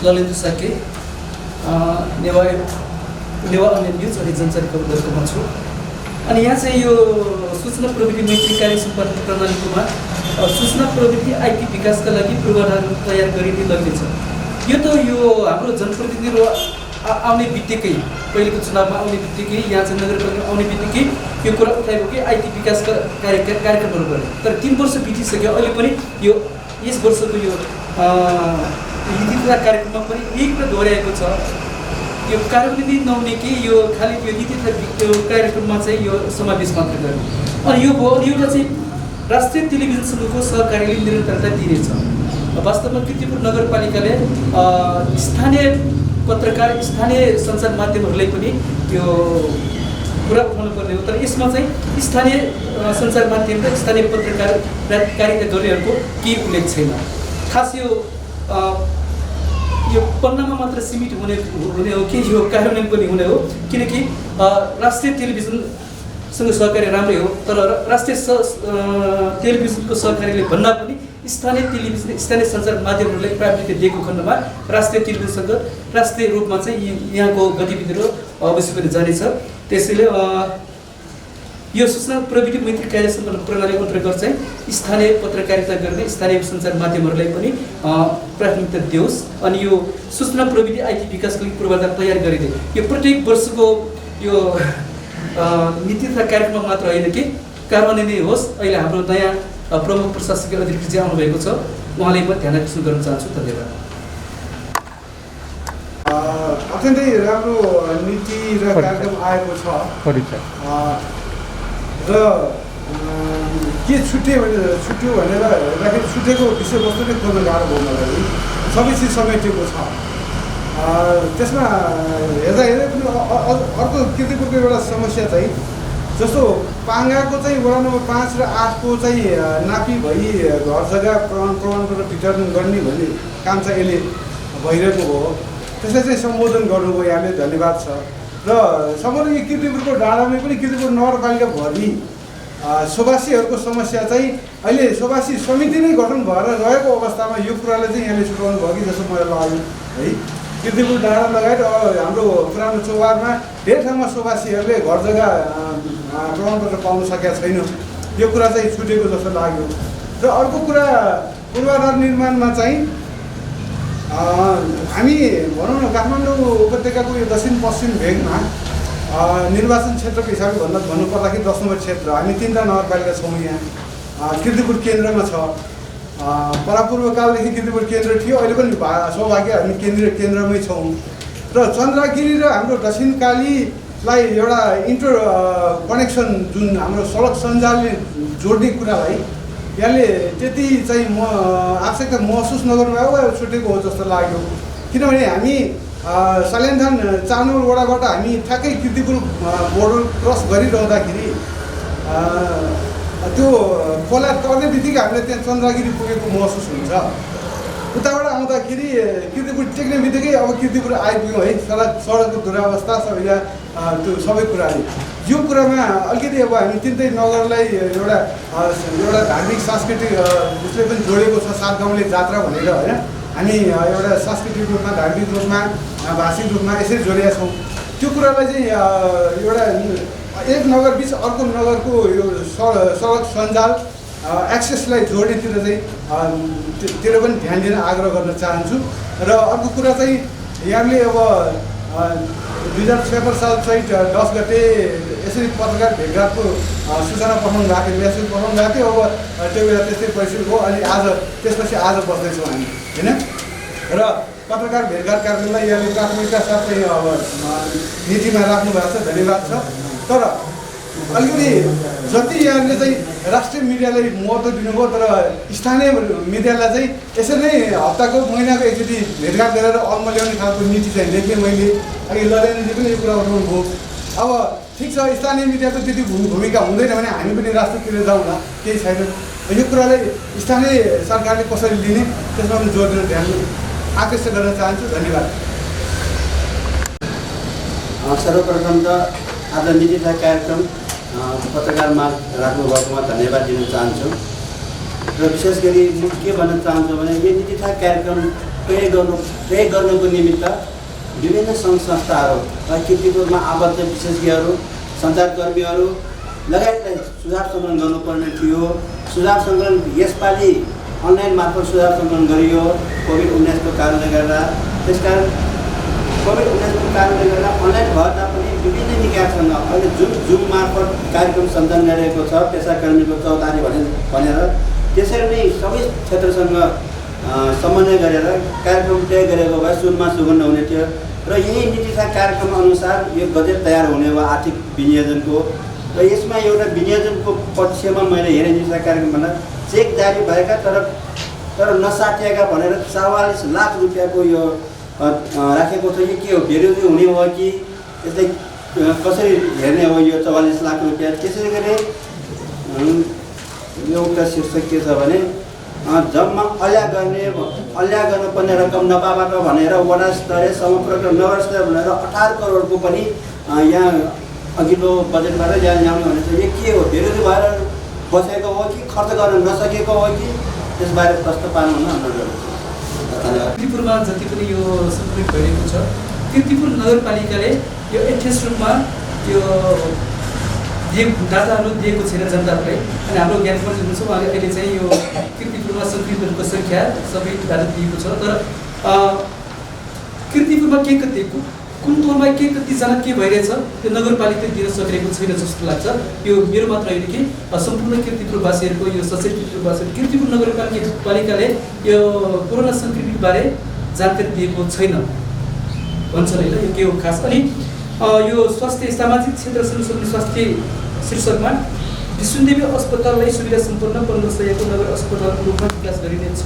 ललित साके नेवा अन्य न्युज अनि जनचारी खबरको छु। अनि यहाँ चाहिँ यो सूचना प्रविधि मैत्री कार्य सम्पादन प्रणालीकोमा सूचना प्रविधि आइटी विकासका लागि पूर्वाधार तयार गरिँदै लग्दैछ। यो त यो हाम्रो जनप्रतिनिधिहरू आउने बित्तिकै पहिलेको चुनावमा आउने बित्तिकै यहाँ चाहिँ नगरपालिका आउने बित्तिकै यो कुरा उठाएको कि आइटी विकासका कार्यक्रमहरू गर्ने, तर 3 वर्ष बितिसक्यो। अहिले पनि यो यस वर्षको यो नीतिका कार्यक्रममा पनि यही कुरा दोहोऱ्याएको छ। यो कार्यान्वयन नहुने कि यो खालि यो नीतिका यो कार्यक्रममा चाहिँ यो समावेश मात्र गर्ने। अनि यो भयो। अनि एउटा चाहिँ राष्ट्रिय टेलिभिजनसँगको सहकार्यले निरन्तरता दिनेछ। वास्तवमा कीर्तिपुर नगरपालिकाले स्थानीय पत्रकार स्थानीय सञ्चार माध्यमहरूलाई पनि यो कुरा उठाउनु पर्ने हो, तर यसमा चाहिँ स्थानीय सञ्चार माध्यम र स्थानीय पत्रकारिता गर्नेहरूको केही उल्लेख छैन। खास यो पन्नामा मात्र सीमित हुने हो कि यो कार्यान्वयन पनि हुने हो, किनकि राष्ट्रिय टेलिभिजनसँग सहकार्य राम्रै हो, तर राष्ट्रिय टेलिभिजनको सहकार्यले भन्दा पनि स्थानीय टेलिभिजन स्थानीय सञ्चार माध्यमहरूलाई प्राथमिकता दिएको खण्डमा राष्ट्रिय टेलिभिजनसँग राष्ट्रिय रूपमा चाहिँ यहाँको गतिविधिहरू अवश्य पनि जानेछ। त्यसैले यो सूचना प्रविधि मैत्री कार्य सम्पादन प्रणाली अन्तर्गत चाहिँ स्थानीय पत्रकारिता गर्ने स्थानीय सञ्चार माध्यमहरूलाई पनि प्राथमिकता दियोस्। अनि यो सूचना प्रविधि आइटी विकासको लागि पूर्वाधार तयार गरिदिए यो प्रत्येक वर्षको यो नीति तथा कार्यक्रम मात्र होइन कि कार्यान्वयन होस्। अहिले हाम्रो नयाँ प्रमुख प्रशासकीय अधिकृत चाहिँ आउनुभएको छ, उहाँले पनि ध्यान आकर्षण गर्न चाहन्छु। धन्यवाद। अत्यन्तै राम्रो नीति र कार्यक्रम आएको छ र के छुट्यो भनेर हेर्दाखेरि छुटेको विषयवस्तु नै खोज्न गाह्रो भयो मलाई। सबै चिज समेटिएको छ। त्यसमा हेर्दा पनि अर्को कीर्तिपुरको एउटा समस्या चाहिँ जस्तो पाङ्गाको चाहिँ वडा नम्बर 5 र 8 को चाहिँ नापी भई घर जग्गा प्रमाणपत्र वितरण गर्ने भन्ने काम चाहिँ यसले भइरहेको हो। त्यसलाई चाहिँ सम्बोधन गर्नुभयो, यहाँले धन्यवाद छ। र सम्पूर्ण कीर्तिपुरको डाँडामै पनि कीर्तिपुर नगरपालिकाभरि सोभासीहरूको समस्या चाहिँ अहिले सोभासी समिति नै गठन भएर रहेको अवस्थामा यो कुरालाई चाहिँ यहाँले छुटाउनु भयो कि जस्तो मलाई लाग्यो है। कीर्तिपुर डाँडा लगायत हाम्रो पुरानो चौबारमा धेरै ठाउँमा सोभासीहरूले घर जग्गा प्रमाणपत्र पाउन सकेका छैन। यो कुरा चाहिँ छुटेको जस्तो लाग्यो। र अर्को कुरा पूर्वाधार निर्माणमा चाहिँ हामी भनौँ न काठमाडौँ उपत्यकाको यो दक्षिण पश्चिम भेगमा निर्वाचन क्षेत्रको हिसाबले भन्नुपर्दाखेरि 10 नम्बर क्षेत्र हामी 3टा नगरपालिका छौँ। यहाँ कीर्तिपुर केन्द्रमा छ। परापूर्वकालदेखि कीर्तिपुर केन्द्र थियो, अहिले पनि सौभाग्य हामी केन्द्रमै छौँ। र चन्द्रगिरी र हाम्रो दक्षिणकालीलाई एउटा इन्टर कनेक्सन जुन हाम्रो सडक सञ्जालले जोड्ने कुरालाई यसले त्यति चाहिँ आवश्यकता महसुस नगर्नुभएको वा छुटेको हो जस्तो लाग्यो। किनभने हामी सल्यानथान चानौर वडाबाट हामी ठ्याक्कै कीर्तिपुर बोर्डर क्रस गरिरहँदाखेरि त्यो खोला तर्ने बित्तिकै हामीले त्यहाँ चन्द्रगिरी पुगेको महसुस हुन्छ। उताबाट आउँदाखेरि कीर्तिपुर टेक्ने बित्तिकै अब कीर्तिपुर आइपुग्यौँ है। सडकको दुरावस्था सबै त्यो सबै कुराहरू यो कुरामा अलिकति अब हामी 3टै नगरलाई एउटा धार्मिक सांस्कृतिक उसले पनि जोडेको छ। 7 गाउँले जात्रा भनेर होइन, हामी एउटा सांस्कृतिक रूपमा धार्मिक रूपमा भाषिक रूपमा यसरी जोडेका छौँ। त्यो कुरालाई चाहिँ एउटा एक नगर बिच अर्को नगरको यो सडक सञ्जाल एक्सेसलाई जोड्नेतिर चाहिँ तिर पनि ध्यान दिन आग्रह गर्न चाहन्छु। र अर्को कुरा चाहिँ यहाँले अब 2056 साल चैत 10 गते यसरी पत्रकार भेटघाटको सूचना पठाउनु भएको थियो, मेसेज पठाउनु भएको थियो। अब त्यो बेला त्यस्तै परिस्थिति हो। अनि त्यसपछि आज बस्दैछौँ हामी होइन। र पत्रकार भेटघाट कार्यक्रमलाई यहाँले प्राथमिकता साथ चाहिँ अब नीतिमा राख्नु भएको छ, धन्यवाद छ। तर अलिकति जति यहाँले चाहिँ राष्ट्रिय मिडियालाई महत्त्व दिनुभयो तर स्थानीय मिडियालाई चाहिँ यसरी नै हप्ताको महिनाको एकचोटि भेटघाट गरेर अलमा ल्याउने खालको नीति चाहिँ देखेँ मैले। अघि लडेनजी पनि यो कुरा उठाउनु भयो। अब ठिक छ स्थानीय मिडियाको त्यति भूमिका हुँदैन भने हामी पनि राष्ट्रतिर जाउँला, केही छैन। यो कुरालाई स्थानीय सरकारले कसरी लिने त्यसमा पनि जोड दिएर ध्यान आकर्षित गर्न चाहन्छु। धन्यवाद। सर्वप्रथम त आज नीति तथा कार्यक्रम पत्रकारमा राख्नुभएकोमा धन्यवाद दिन चाहन्छु र विशेष गरी म के भन्न चाहन्छु भने यो नीति तथा कार्यक्रम प्रयोग गर्नुको निमित्त विभिन्न सङ्घ संस्थाहरू वा कीर्तिपुरमा आबद्ध विशेषज्ञहरू सञ्चारकर्मीहरू लगायतलाई सुझाव सङ्कलन गर्नुपर्ने थियो। सुझाव सङ्कलन यसपालि अनलाइन मार्फत सुझाव सङ्कलन गरियो कोभिड-19को कारणले गर्दा। त्यसकारण कोभिड-19को कारणले गर्दा अनलाइन भए तापनि विभिन्न निकायसँग अहिले जुन जुम मार्फत कार्यक्रम सञ्चालन गरिरहेको छ पेसाकर्मीको चौतारी भनेर त्यसरी नै सबै क्षेत्रसँग समन्वय गरेर कार्यक्रम तय गरेको भए सुनमा सुगन्ध हुने थियो र यही नीति तथा कार्यक्रम अनुसार यो बजेट तयार हुने वा आर्थिक विनियोजनको र यसमा एउटा विनियोजनको पक्षमा मैले हेरेँ नीति तथा कार्यक्रम भन्दा चेक जारी भएका तर नसाटिएका भनेर 44 लाख रुपियाँको यो राखेको छ। यो के हो, बेरोजगारी हुने हो कि यसलाई कसरी हेर्ने हो यो 44 लाख रुपियाँ? त्यसै गरी एउटा शीर्षक के छ भने जम्मा अल्या गर्नुपर्ने रकम नपाबाट भनेर वडा स्तरीय समग्र नगर स्तरीय भनेर 18 करोडको पनि यहाँ अघिल्लो बजेटबाट ल्याउने भनेको छ। यो के हो, बेरोजगारी भएर बसेको हो कि खर्च गर्न नसकेको हो कि त्यसबारे प्रश्न पार्नु हुन अनुरोध गर्छु। कीर्तिपुरमा जति पनि यो सङ्कलित भइरहेको छ कीर्तिपुर नगरपालिकाले यो यथेष्ट रूपमा यो डाटाहरू दिएको छैन जनताहरूलाई। अनि हाम्रो ज्ञानमन्त्री हुनुहुन्छ उहाँले अहिले चाहिँ यो कीर्तिपुरमा सङ्कलितहरूको सङ्ख्या सबै डाटा दिएको छ तर कीर्तिपुरमा के कति कुन तौरमा के कतिजना के भइरहेछ त्यो नगरपालिकाले दिन सकिरहेको छैन जस्तो लाग्छ। यो मेरो मात्र होइन कि सम्पूर्ण कीर्तिपुरवासीहरूको यो सचेत कीर्तिपुरवासीहरू कीर्तिपुर नगरपालिकाले यो कोरोना सङ्क्रमितबारे जानकारी दिएको छैन भन्छन् होइन। यो के हो खास? अनि यो स्वास्थ्य सामाजिक क्षेत्र सर्वसम्म स्वास्थ्य शीर्षकमा विष्णुदेवी अस्पताललाई सुविधा सम्पन्न 1500को नगर अस्पतालको रूपमा विकास गरिनेछ।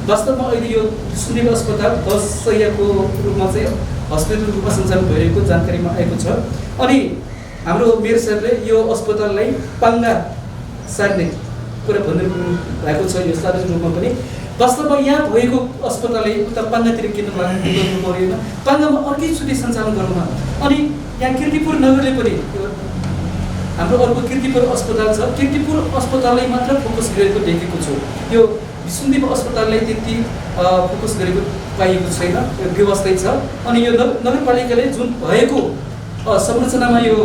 वास्तवमा अहिले यो विष्णुदेवी अस्पताल 10 शय्याको रूपमा चाहिँ हस्पिटलको रूपमा सञ्चालन भइरहेको जानकारीमा आएको छ। अनि हाम्रो मेयर साहबले यो अस्पताललाई पाङ्गा सार्ने कुरा भन्नुभएको छ यो सार्वजनिक रूपमा पनि। वास्तवमा यहाँ भएको अस्पतालले उता पाङ्गातिर किन गर्नु परेन, पाङ्गामा अर्कै छुट्टै सञ्चालन गर्नुमा। अनि यहाँ कीर्तिपुर नगरले पनि हाम्रो अर्को कीर्तिपुर अस्पताल छ, कीर्तिपुर अस्पताललाई मात्र फोकस गरेको देखेको छु। यो विष्णुदेवी अस्पताललाई त्यति फोकस गरेको पाइएको छैन, व्यवस्था छ। अनि यो नगरपालिकाले जुन भएको संरचनामा यो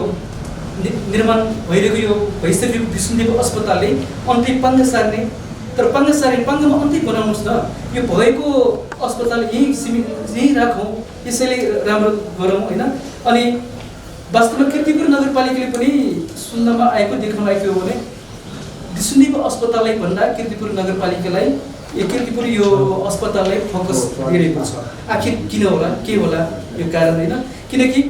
निर्माण भइरहेको यो भइसकेको विष्णुदेवी अस्पतालले अन्त्य पाङ्गा सार्ने, तर पाङ्गामा अन्त्य बनाउनुहोस् न। यो भएको अस्पताल यहीँ राखौँ, यसैले राम्रो गरौँ होइन। अनि वास्तवमा कीर्तिपुर नगरपालिकाले पनि सुन्नमा आएको देख्न आएको हो भने विष्णुदेवी अस्पताललाई भन्दा कीर्तिपुर नगरपालिकालाई कीर्तिपुर यो अस्पताललाई फोकस दिइरहेको छ। आखिर किन होला, के होला यो कारण होइन? किनकि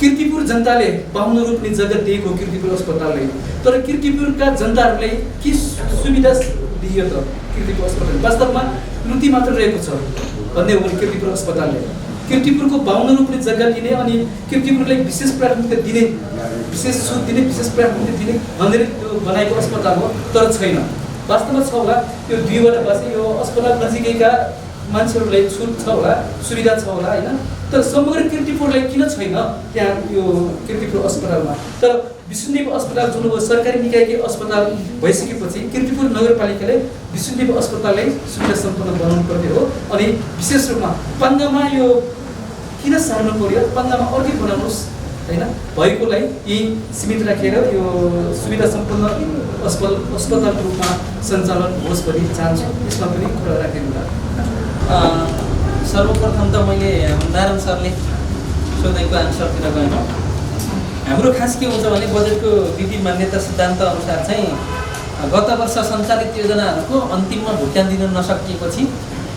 कीर्तिपुर जनताले 52 रोप्ने जग्गा दिएको कीर्तिपुर अस्पतालले, तर कीर्तिपुरका जनताहरूलाई के सुविधा दियो त? कीर्तिपुर अस्पताल वास्तवमा लुटी मात्र रहेको छ भन्ने हो भने कीर्तिपुर अस्पतालले कीर्तिपुरको 52 रोप्ने जग्गा दिने अनि कीर्तिपुरलाई विशेष प्राथमिकता दिने, विशेष छुट दिने, विशेष प्राथमिकता दिने भनेर त्यो बनाएको अस्पताल हो, तर छैन। वास्तवमा छ होला यो 2 वटा बसे यो अस्पताल नजिकैका मान्छेहरूलाई छुट छ होला, सुविधा छ होला होइन। तर समग्र कीर्तिपुरलाई किन छैन त्यहाँ यो कीर्तिपुर अस्पतालमा? तर विष्णुदेवी अस्पताल जुन हो सरकारी निकायकै अस्पताल भइसकेपछि कीर्तिपुर नगरपालिकाले विष्णुदेवी अस्पताललाई सुविधा सम्पन्न बनाउनु पर्ने हो। अनि विशेष रूपमा पाङ्गामा यो किन सार्नु पर्यो? पाङ्गामा अर्कै बनाउनुहोस् होइन, भएकोलाई यही सीमित राखेर यो सुविधा सम्पन्न अस्पतालको रूपमा सञ्चालन होस् भन्ने चाहन्छु। यसमा पनि कुरा राखेको होला। सर्वप्रथम त मैले नारायण सरले सोधेको आन्सरतिर गएन। हाम्रो खास के हुन्छ भने बजेटको विधि मान्यता सिद्धान्त अनुसार चाहिँ गत वर्ष सञ्चालित योजनाहरूको अन्तिममा भुक्तान दिन नसकिएपछि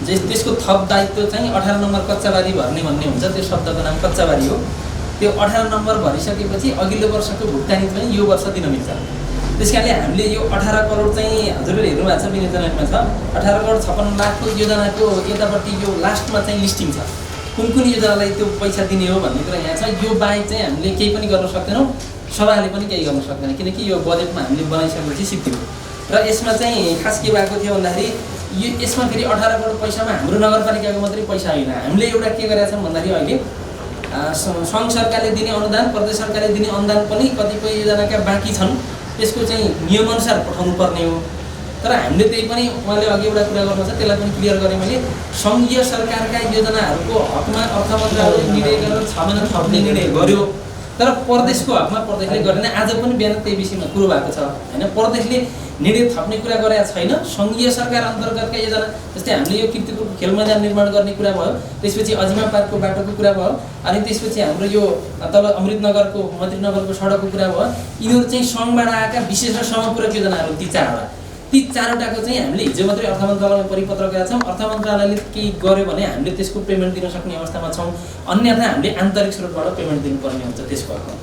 त्यसको थप दायित्व चाहिँ 18 नम्बर कच्चाबारी भर्ने भन्ने हुन्छ। त्यो शब्दको नाम कच्चाबारी हो। त्यो 18 नम्बर भरिसकेपछि अघिल्लो वर्षको भुक्तानी चाहिँ यो वर्ष दिन मिल्छ। त्यस कारणले हामीले यो 18 करोड चाहिँ हजुरले हेर्नु भएको छ विनियोजनमा छ 18 करोड 56 लाखको योजनाको यतापट्टि यो लास्टमा चाहिँ लिस्टिङ छ कुन कुन योजनालाई त्यो पैसा दिने हो भन्ने कुरा यहाँ छ। यो बाहेक चाहिँ हामीले केही पनि गर्न सक्दैनौँ, सभाले पनि केही गर्न सक्दैन, किनकि यो बजेटमा हामीले बनाइसकेपछि सिद्धियो। र यसमा चाहिँ खास के भएको थियो भन्दाखेरि यो यसमा फेरि 18 करोड पैसामा हाम्रो नगरपालिकाको मात्रै पैसा होइन, हामीले एउटा के गरेका छौँ भन्दाखेरि अहिले सङ्घ सरकारले दिने अनुदान, प्रदेश सरकारले दिने अनुदान पनि कतिपय योजनाका बाँकी छन्, त्यसको चाहिँ नियमअनुसार पठाउनु पर्ने हो। तर हामीले त्यही पनि उहाँले अघि एउटा कुरा गर्नु छ त्यसलाई पनि क्लियर गरेँ मैले। सङ्घीय सरकारका योजनाहरूको हकमा अर्थ मन्त्रालयले निर्णय गरेर 6 महिना थप्ने निर्णय गर्यो, तर प्रदेशको हकमा प्रदेशले गरेन। आज पनि बिहान त्यही विषयमा कुरो भएको छ होइन, प्रदेशले निर्णय थप्ने कुरा गरेका छैन। सङ्घीय सरकार अन्तर्गतका योजना जस्तै हामीले यो कीर्तिपुरको खेल मैदान निर्माण गर्ने कुरा भयो, त्यसपछि अजिमा पार्कको बाटोको कुरा भयो, अनि त्यसपछि हाम्रो यो तल अमृतनगरको मन्त्रीनगरको सडकको कुरा भयो। यिनीहरू चाहिँ सङ्घबाट आएका विशेष र समपूरक योजनाहरू ती चारवटाको चाहिँ हामीले हिजो मात्रै अर्थ मन्त्रालयमा परिपत्र गरेका छौँ। अर्थ मन्त्रालयले केही गर्यो भने हामीले त्यसको पेमेन्ट दिन सक्ने अवस्थामा छौँ, अन्यथा हामीले आन्तरिक स्रोतबाट पेमेन्ट दिनुपर्ने हुन्छ। त्यसको हकमा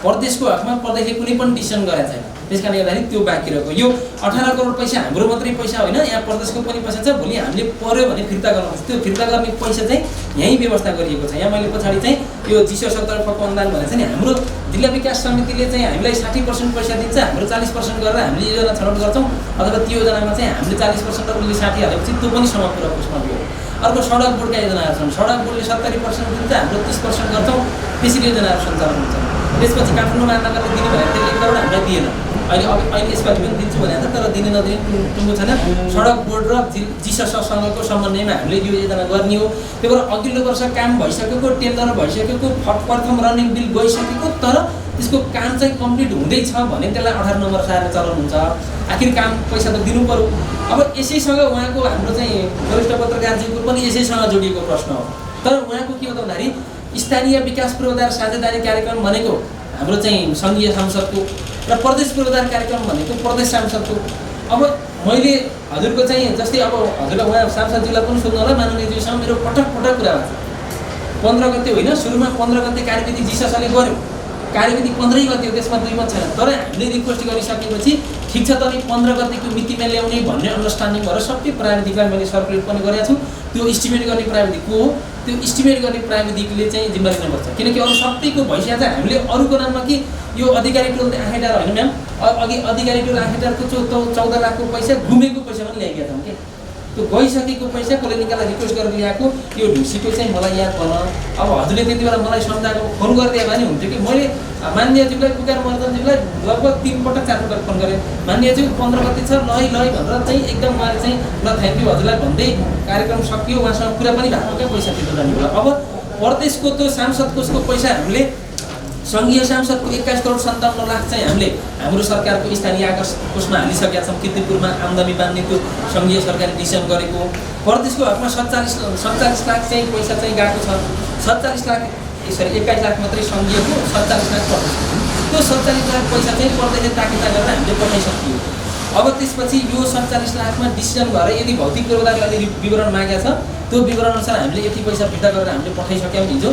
प्रदेशको हकमा प्रदेशले कुनै पनि डिसिसन गरेका छैन, त्यस कारणले गर्दाखेरि त्यो बाँकी रहेको। यो 18 करोड पैसा हाम्रो मात्रै पैसा होइन, यहाँ प्रदेशको पनि पैसा छ। भोलि हामीले पर्यो भने फिर्ता गर्नुपर्छ, त्यो फिर्ता गर्ने पैसा चाहिँ यहीँ व्यवस्था गरिएको छ। यहाँ मैले पछाडि चाहिँ यो G70 तर्फको अनुदान भनेको छ नि, हाम्रो जिल्ला विकास समितिले चाहिँ हामीलाई 60% पैसा दिन्छ, हाम्रो 40% गरेर हामीले योजना छनौट गर्छौँ, अथवा त्यो योजनामा चाहिँ हामीले 40% र उसले 60 हालेपछि त्यो पनि समपूरक उसमा दियो। अर्को सडक बोर्डका योजनाहरू छन्, सडक बोर्डले 70% दिन्छ, हाम्रो 30% गर्छौँ, त्यसरी योजनाहरू सञ्चालन हुन्छ। त्यसपछि काठमाडौँ महानगरले दिने भने त्यसले 1 करोड हामीलाई दिएन, अहिले यसपालि पनि दिन्छु भनेको तर दिने नदिने टुङ्गो छैन। सडक बोर्ड र G70सँगको समन्वयमा हामीले यो योजना गर्ने हो। त्यही भएर अघिल्लो वर्ष काम भइसकेको, टेन्डर भइसकेको, प्रथम रनिङ बिल गइसकेको, तर त्यसको काम चाहिँ कम्प्लिट हुँदैछ भने त्यसलाई 18 नम्बर सारेर चलाउनुहुन्छ। आखिर काम पैसा त दिनु पर्यो। अब यसैसँग उहाँको हाम्रो चाहिँ वरिष्ठ पत्रकारजीको पनि यसैसँग जोडिएको प्रश्न हो। तर उहाँको के हो त भन्दाखेरि स्थानीय विकास पूर्वाधार साझेदारी कार्यक्रम भनेको हाम्रो चाहिँ सङ्घीय सांसदको र प्रदेश पूर्वाधार कार्यक्रम भनेको प्रदेश सांसदको। अब मैले हजुरको चाहिँ जस्तै अब हजुरलाई उहाँ सांसदजीलाई पनि सोध्नु होला, माननीयजीसँग मेरो पटक कुरा भएको छ। 15 गते होइन, सुरुमा 15 गते कार्यविधि G70ले गर्यो, कार्यविधि 15 गते हो, त्यसमा 2 मत छैन। तर हामीले रिक्वेस्ट गरिसकेपछि ठिक छ तपाईँ 15 गतेको मितिमा ल्याउने भन्ने अन्डरस्ट्यान्डिङ भएर सबै प्राविधिकलाई मैले सर्कुलेट पनि गरेको छु। त्यो इस्टिमेट गर्ने प्राविधिक को हो, त्यो इस्टिमेट गर्ने प्राविधिकले चाहिँ जिम्मा लिनुपर्छ, किनकि अरू सबैको भइसकेको छ। हामीले अरूको नाममा कि यो अधिकारी टोल आँखेटार होइन म्याम, अघि अधिकारी टोल आँखेटारको 14 लाखको पैसा घुमेको पैसा पनि ल्याएका छौँ कि त्यो गइसकेको पैसा कसले निकालेर रिक्वेस्ट गरेर ल्याएको त्यो ढुसीको चाहिँ मलाई याद भन। अब हजुरले त्यति बेला मलाई सम्झाएको फोन गरिदिए भने हुन्थ्यो कि मैले मान्यज्यूलाई पुकार मर्दनज्यूलाई लगभग 3 पटक 4 पटक फोन गरेँ, मान्यज्यू 15 गते छ ल भनेर चाहिँ एकदम उहाँले चाहिँ ल थ्याङ्क यू हजुरलाई भन्दै कार्यक्रम सकियो। उहाँसँग कुरा पनि भएको क्या पैसा फिर्ता जाने बेला। अब प्रदेशको त्यो सांसद कोषको पैसा हामीले सङ्घीय सांसदको 21 करोड 57 लाख चाहिँ हामीले हाम्रो सरकारको स्थानीय आकर्ष कोषमा हालिसकेका छौँ। कीर्तिपुरमा आम्दानी बाँध्ने त्यो सङ्घीय सरकारले डिसिसन गरेको। प्रदेशको हकमा 47 लाख चाहिँ पैसा चाहिँ गएको छ। 47 लाख 21 लाख मात्रै सङ्घीयको, 47 लाख प्रदेशको। त्यो 47 लाख पैसा चाहिँ प्रदेशले ताकिता गरेर हामीले पठाइसकियो। अब त्यसपछि यो 47 लाखमा डिसिसन भएर यदि भौतिक पूर्वाधारले विवरण मागेको छ त्यो विवरण अनुसार हामीले यति पैसा फिर्ता गरेर हामीले पठाइसक्यौँ। हिजो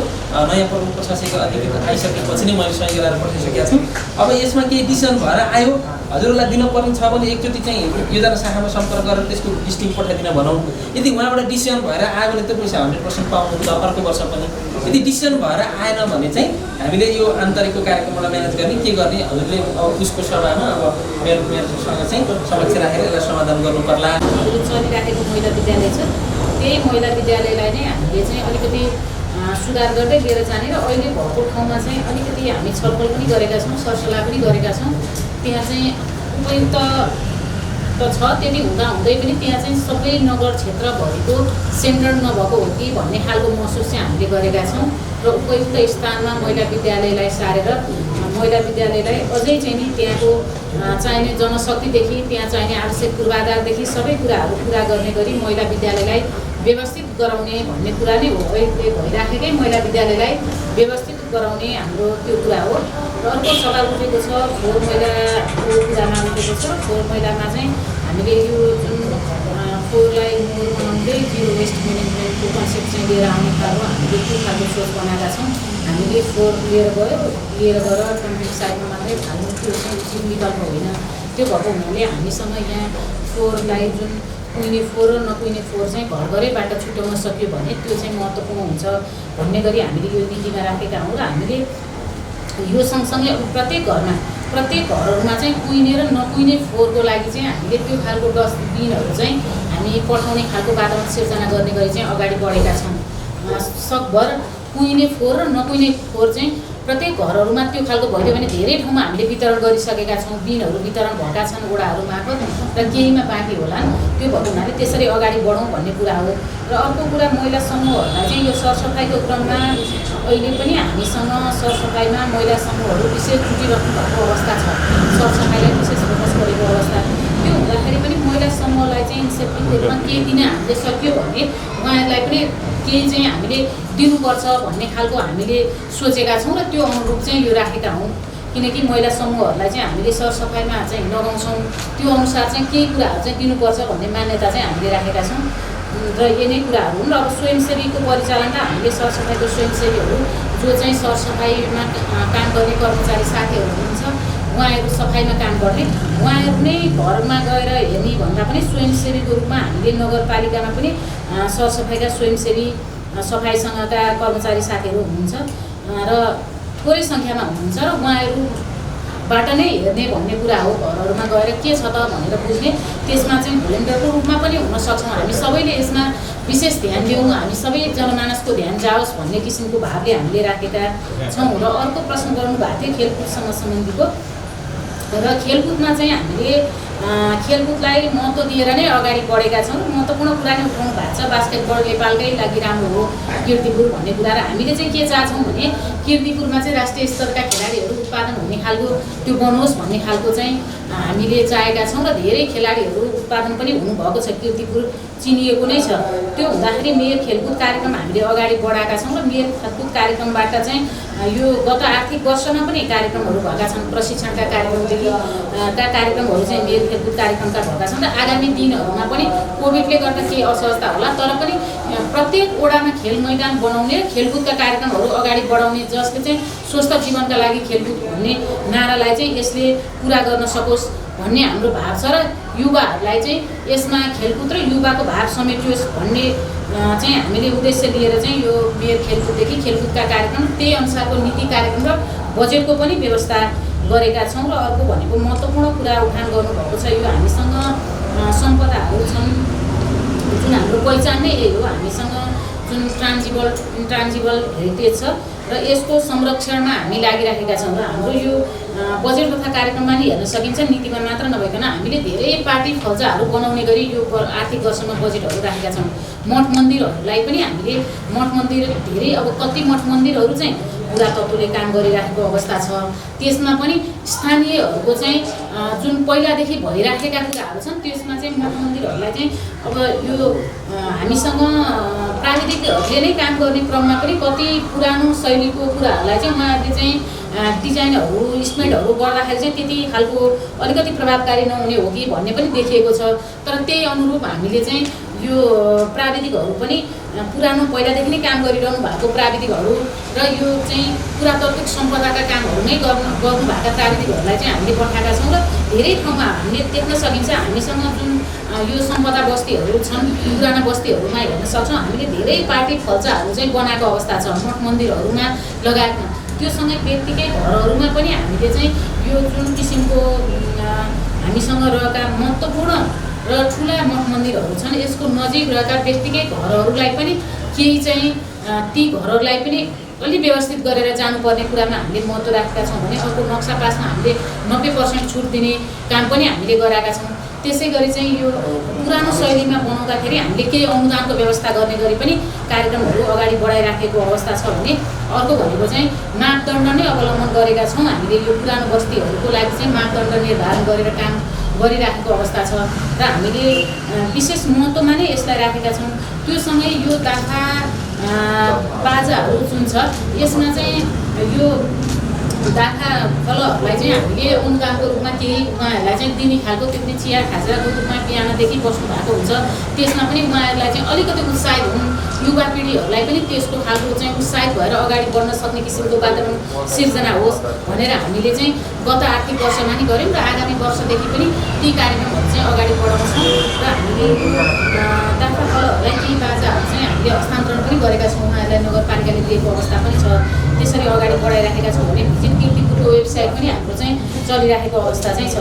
नयाँ प्रमुख प्रशासकीय अधिकृत आइसकेपछि नै मैले सही गरेर पठाइसकेका छु। अब यसमा केही डिसिसन भएर आयो, हजुरलाई दिनुपर्ने छ भने एकचोटि चाहिँ योजना शाखामा सम्पर्क गरेर त्यसको लिस्टिङ पठाइदिन भनौँ। यदि उहाँबाट डिसिसन भएर आयो भने त्यो पैसा 100% पाउनुहुन्छ अर्को वर्ष पनि। यदि डिसिसन भएर आएन भने चाहिँ हामीले यो आन्तरिकको कार्यक्रमबाट म्यानेज गर्ने के गर्ने हजुरले अब उसको सभामा अब मेयरसँग चाहिँ समक्ष राखेर यसलाई समाधान गर्नु पर्ला। चलिराखेको महिला विद्यालय छ, त्यही महिला विद्यालयलाई नै हामीले चाहिँ अलिकति सुधार गर्दै लिएर जाने र अहिले भएको ठाउँमा चाहिँ अलिकति हामी छलफल पनि गरेका छौँ, सरसल्लाह पनि गरेका छौँ। त्यहाँ चाहिँ उपयुक्त त छ, त्यति हुँदाहुँदै पनि त्यहाँ चाहिँ सबै नगर क्षेत्रभरिको सेन्टर नभएको हो कि भन्ने खालको महसुस चाहिँ हामीले गरेका छौँ। र उपयुक्त स्थानमा महिला विद्यालयलाई सारेर महिला विद्यालयलाई अझै चाहिँ नि त्यहाँको चाहिने जनशक्तिदेखि त्यहाँ चाहिने आवश्यक पूर्वाधारदेखि सबै कुराहरू पुरा गर्ने गरी महिला विद्यालयलाई व्यवस्थित गराउने भन्ने कुरा नै हो। अहिले भइराखेकै महिला विद्यालयलाई व्यवस्थित गराउने हाम्रो त्यो कुरा हो। र अर्को सवाल उठेको छ फोहोर मैलाको कुरामा उठेको छ। फोहोर मैलामा चाहिँ हामीले यो जुन फोरलाई मोर बनाउँदै जिरो वेस्ट म्यानेजमेन्टको कन्सेप्ट चाहिँ लिएर आउने खालको हामीले त्यो खालको सोच बनाएका छौँ। हामीले फोर लिएर गएर कम्प्युटर साइडमा मात्रै हाल्नु त्यो चाहिँ उचित विकल्प होइन। त्यो भएको हुनाले हामीसँग यहाँ फोरलाई जुन कुहिने फोर र नकुहिने फोर चाहिँ घर घरैबाट छुट्याउन सक्यो भने त्यो चाहिँ महत्त्वपूर्ण हुन्छ भन्ने गरी हामीले यो नीतिमा राखेका हौँ। र हामीले यो सँगसँगै प्रत्येक घरहरूमा चाहिँ कुहिने र नकुहिने फोहोरको लागि चाहिँ हामीले त्यो खालको डस्टबिनहरू चाहिँ हामी पठाउने खालको वातावरण सिर्जना गर्ने गरी चाहिँ अगाडि बढेका छौँ। सकभर कुहिने फोहोर र नकुहिने फोहोर चाहिँ प्रत्येक घरहरूमा त्यो खालको भइदियो भने धेरै ठाउँमा हामीले वितरण गरिसकेका छौँ। बिनहरू वितरण भएका छन् वडाहरू मार्फत र केहीमा बाँकी होलान्। त्यो भएको हुनाले त्यसरी अगाडि बढौँ भन्ने कुरा हो। र अर्को कुरा महिला समूहहरूलाई चाहिँ यो सरसफाइको क्रममा अहिले पनि हामीसँग सरसफाइमा महिला समूहहरू विशेष जुटिरहनु भएको अवस्था छ। सरसफाइलाई विशेष फोकस गरेको अवस्था। त्यो हुँदाखेरि पनि महिला समूहलाई चाहिँ इन्सेप्टिभको रूपमा केही दिन हामीले सक्यो भने उहाँहरूलाई पनि केही चाहिँ हामीले दिनुपर्छ भन्ने खालको हामीले सोचेका छौँ र त्यो अनुरूप चाहिँ यो राखेका हौँ। किनकि महिला समूहहरूलाई चाहिँ हामीले सरसफाइमा चाहिँ लगाउँछौँ, त्यो अनुसार चाहिँ केही कुराहरू चाहिँ दिनुपर्छ भन्ने मान्यता चाहिँ हामीले राखेका छौँ। र यही नै कुराहरू हुन्। र अब स्वयंसेवीको परिचालन र हामीले सरसफाइको स्वयंसेवीहरू जो चाहिँ सरसफाइमा काम गर्ने कर्मचारी साथीहरू हुनुहुन्छ, उहाँहरू सफाइमा काम गर्ने, उहाँहरू नै घरमा गएर हेर्ने भन्दा पनि स्वयंसेवीको रूपमा हामीले नगरपालिकामा पनि सरसफाइका स्वयंसेवी सफाइसँगका कर्मचारी साथीहरू हुनुहुन्छ र थोरै सङ्ख्यामा हुनुहुन्छ र उहाँहरूबाट नै हेर्ने भन्ने कुरा हो। घरहरूमा गएर के छ त भनेर बुझ्ने, त्यसमा चाहिँ भोलिन्टियरको रूपमा पनि हुन सक्छौँ। हामी सबैले यसमा विशेष ध्यान दिउँ, हामी सबै जनमानसको ध्यान जाओस् भन्ने किसिमको भावले हामीले राखेका छौँ। र अर्को प्रश्न गर्नुभएको थियो खेलकुदसँग सम्बन्धीको। र खेलकुदमा चाहिँ हामीले खेलकुदलाई महत्त्व दिएर नै अगाडि बढेका छौँ। महत्त्वपूर्ण कुरा नै उठाउनु भएको छ। बास्केटबल नेपालकै लागि राम्रो हो, कीर्तिपुर भन्ने कुरा। र हामीले चाहिँ के चाहन्छौँ भने कीर्तिपुरमा चाहिँ राष्ट्रिय स्तरका खेलाडीहरू उत्पादन हुने खालको त्यो बनोस् भन्ने खालको चाहिँ हामीले चाहेका छौँ। र धेरै खेलाडीहरू उत्पादन पनि हुनुभएको छ, कीर्तिपुर चिनिएको नै छ। त्यो हुँदाखेरि मेयर खेलकुद कार्यक्रम हामीले अगाडि बढाएका छौँ। र मेयर खेलकुद कार्यक्रमबाट चाहिँ यो गत आर्थिक वर्षमा पनि कार्यक्रमहरू भएका छन्। प्रशिक्षणका कार्यक्रमहरू चाहिँ मेयर खेलकुद कार्यक्रमका भएका छन्। र आगामी दिनहरूमा पनि कोभिडले गर्दा केही असहजता होला, तर पनि प्रत्येक वडामा खेल मैदान बनाउने र खेलकुदका कार्यक्रमहरू अगाडि बढाउने, जसले चाहिँ स्वस्थ जीवनका लागि खेलकुद भन्ने नारालाई चाहिँ यसले पुरा गर्न सकोस् भन्ने हाम्रो भाव छ। र युवाहरूलाई चाहिँ यसमा खेलकुद र युवाको भाव समेटियोस् भन्ने चाहिँ हामीले उद्देश्य लिएर चाहिँ यो मेयर खेलकुददेखि खेलकुदका कार्यक्रम, त्यही अनुसारको नीति कार्यक्रम र बजेटको पनि व्यवस्था गरेका छौँ। र अर्को भनेको महत्त्वपूर्ण कुरा उठान गर्नुभएको छ, यो हामीसँग सम्पदाहरू छन् जुन हाम्रो पहिचान नै यही हो। हामीसँग जुन इन्ट्रान्जिबल हेरिटेज छ र यसको संरक्षणमा हामी लागिराखेका छौँ। र हाम्रो यो बजेट तथा कार्यक्रममा नि हेर्न सकिन्छ, नीतिमा मात्र नभइकन हामीले धेरै पार्टी फल्जाहरू बनाउने गरी यो आर्थिक वर्षमा बजेटहरू राखेका छौँ। मठ मन्दिरहरूलाई पनि हामीले मठ मन्दिर धेरै, अब कति मठ मन्दिरहरू चाहिँ पुरातत्त्वले काम गरिराखेको अवस्था छ, त्यसमा पनि स्थानीयहरूको चाहिँ जुन पहिलादेखि भइराखेका कुराहरू छन् त्यसमा चाहिँ मठ मन्दिरहरूलाई चाहिँ अब यो हामीसँग प्राविधिकहरूले नै काम गर्ने क्रममा पनि कति पुरानो शैलीको कुराहरूलाई चाहिँ उहाँहरूले चाहिँ डिजाइनहरू इस्टिमेटहरू गर्दाखेरि चाहिँ त्यति खालको अलिकति प्रभावकारी नहुने हो कि भन्ने पनि देखिएको छ। तर त्यही अनुरूप हामीले चाहिँ यो प्राविधिकहरू पनि पुरानो पहिलादेखि नै काम गरिरहनु भएको प्राविधिकहरू र यो चाहिँ पुरातात्विक सम्पदाका कामहरू नै गर्नुभएका प्राविधिकहरूलाई चाहिँ हामीले पठाएका छौँ। र धेरै ठाउँमा हामीले देख्न सकिन्छ, हामीसँग जुन यो सम्पदा बस्तीहरू छन्, पुराना बस्तीहरूमा हेर्न सक्छौँ, हामीले धेरै पार्टी फल्चाहरू चाहिँ बनाएको अवस्था छ मठ मन्दिरहरूमा लगायतमा। त्योसँगै व्यक्तिकै घरहरूमा पनि हामीले चाहिँ यो जुन किसिमको हामीसँग रहेका महत्त्वपूर्ण र ठुला मठ मन्दिरहरू छन्, यसको नजिक रहेका व्यक्तिकै घरहरूलाई पनि केही चाहिँ ती घरहरूलाई पनि अलि व्यवस्थित गरेर जानुपर्ने कुरामा हामीले महत्त्व राखेका छौँ भने अर्को नक्सा पासमा हामीले 90% छुट दिने काम पनि हामीले गराएका छौँ। त्यसै गरी चाहिँ यो पुरानो शैलीमा बनाउँदाखेरि हामीले केही अनुदानको व्यवस्था गर्ने गरी पनि कार्यक्रमहरू अगाडि बढाइराखेको अवस्था छ भने अर्को भनेको चाहिँ मापदण्ड नै अवलम्बन गरेका छौँ। हामीले यो पुरानो बस्तीहरूको लागि चाहिँ मापदण्ड निर्धारण गरेर काम गरिराखेको अवस्था छ र हामीले विशेष महत्त्वमा नै यसलाई राखेका छौँ। त्योसँगै यो दाखा बाजाहरू जुन छ यसमा चाहिँ यो दाखा फलहरूलाई चाहिँ हामीले अनुदानको रूपमा केही उहाँहरूलाई चाहिँ दिने खालको त्यो चिया खाजाको रूपमा बिहानदेखि बस्नु भएको हुन्छ। त्यसमा पनि उहाँहरूलाई चाहिँ अलिकति उत्साहित हुन्, युवा पिँढीहरूलाई पनि त्यस्तो खालको चाहिँ उत्साहित भएर अगाडि बढ्न सक्ने किसिमको वातावरण सिर्जना होस् भनेर हामीले चाहिँ गत आर्थिक वर्षमा नि गऱ्यौँ र आगामी वर्षदेखि पनि ती कार्यक्रमहरू चाहिँ अगाडि बढाउँछौँ र हामीले दाखा फलहरूलाई केही बाजाहरू चाहिँ हामीले हस्तान्तरण पनि गरेका छौँ। उहाँहरूलाई नगरपालिकाले दिएको अवस्था पनि छ। त्यसरी अगाडि बढाइराखेका छौँ भने भिजिट किर्तिपुरको वेबसाइट पनि हाम्रो चाहिँ चलिराखेको अवस्था चाहिँ छ।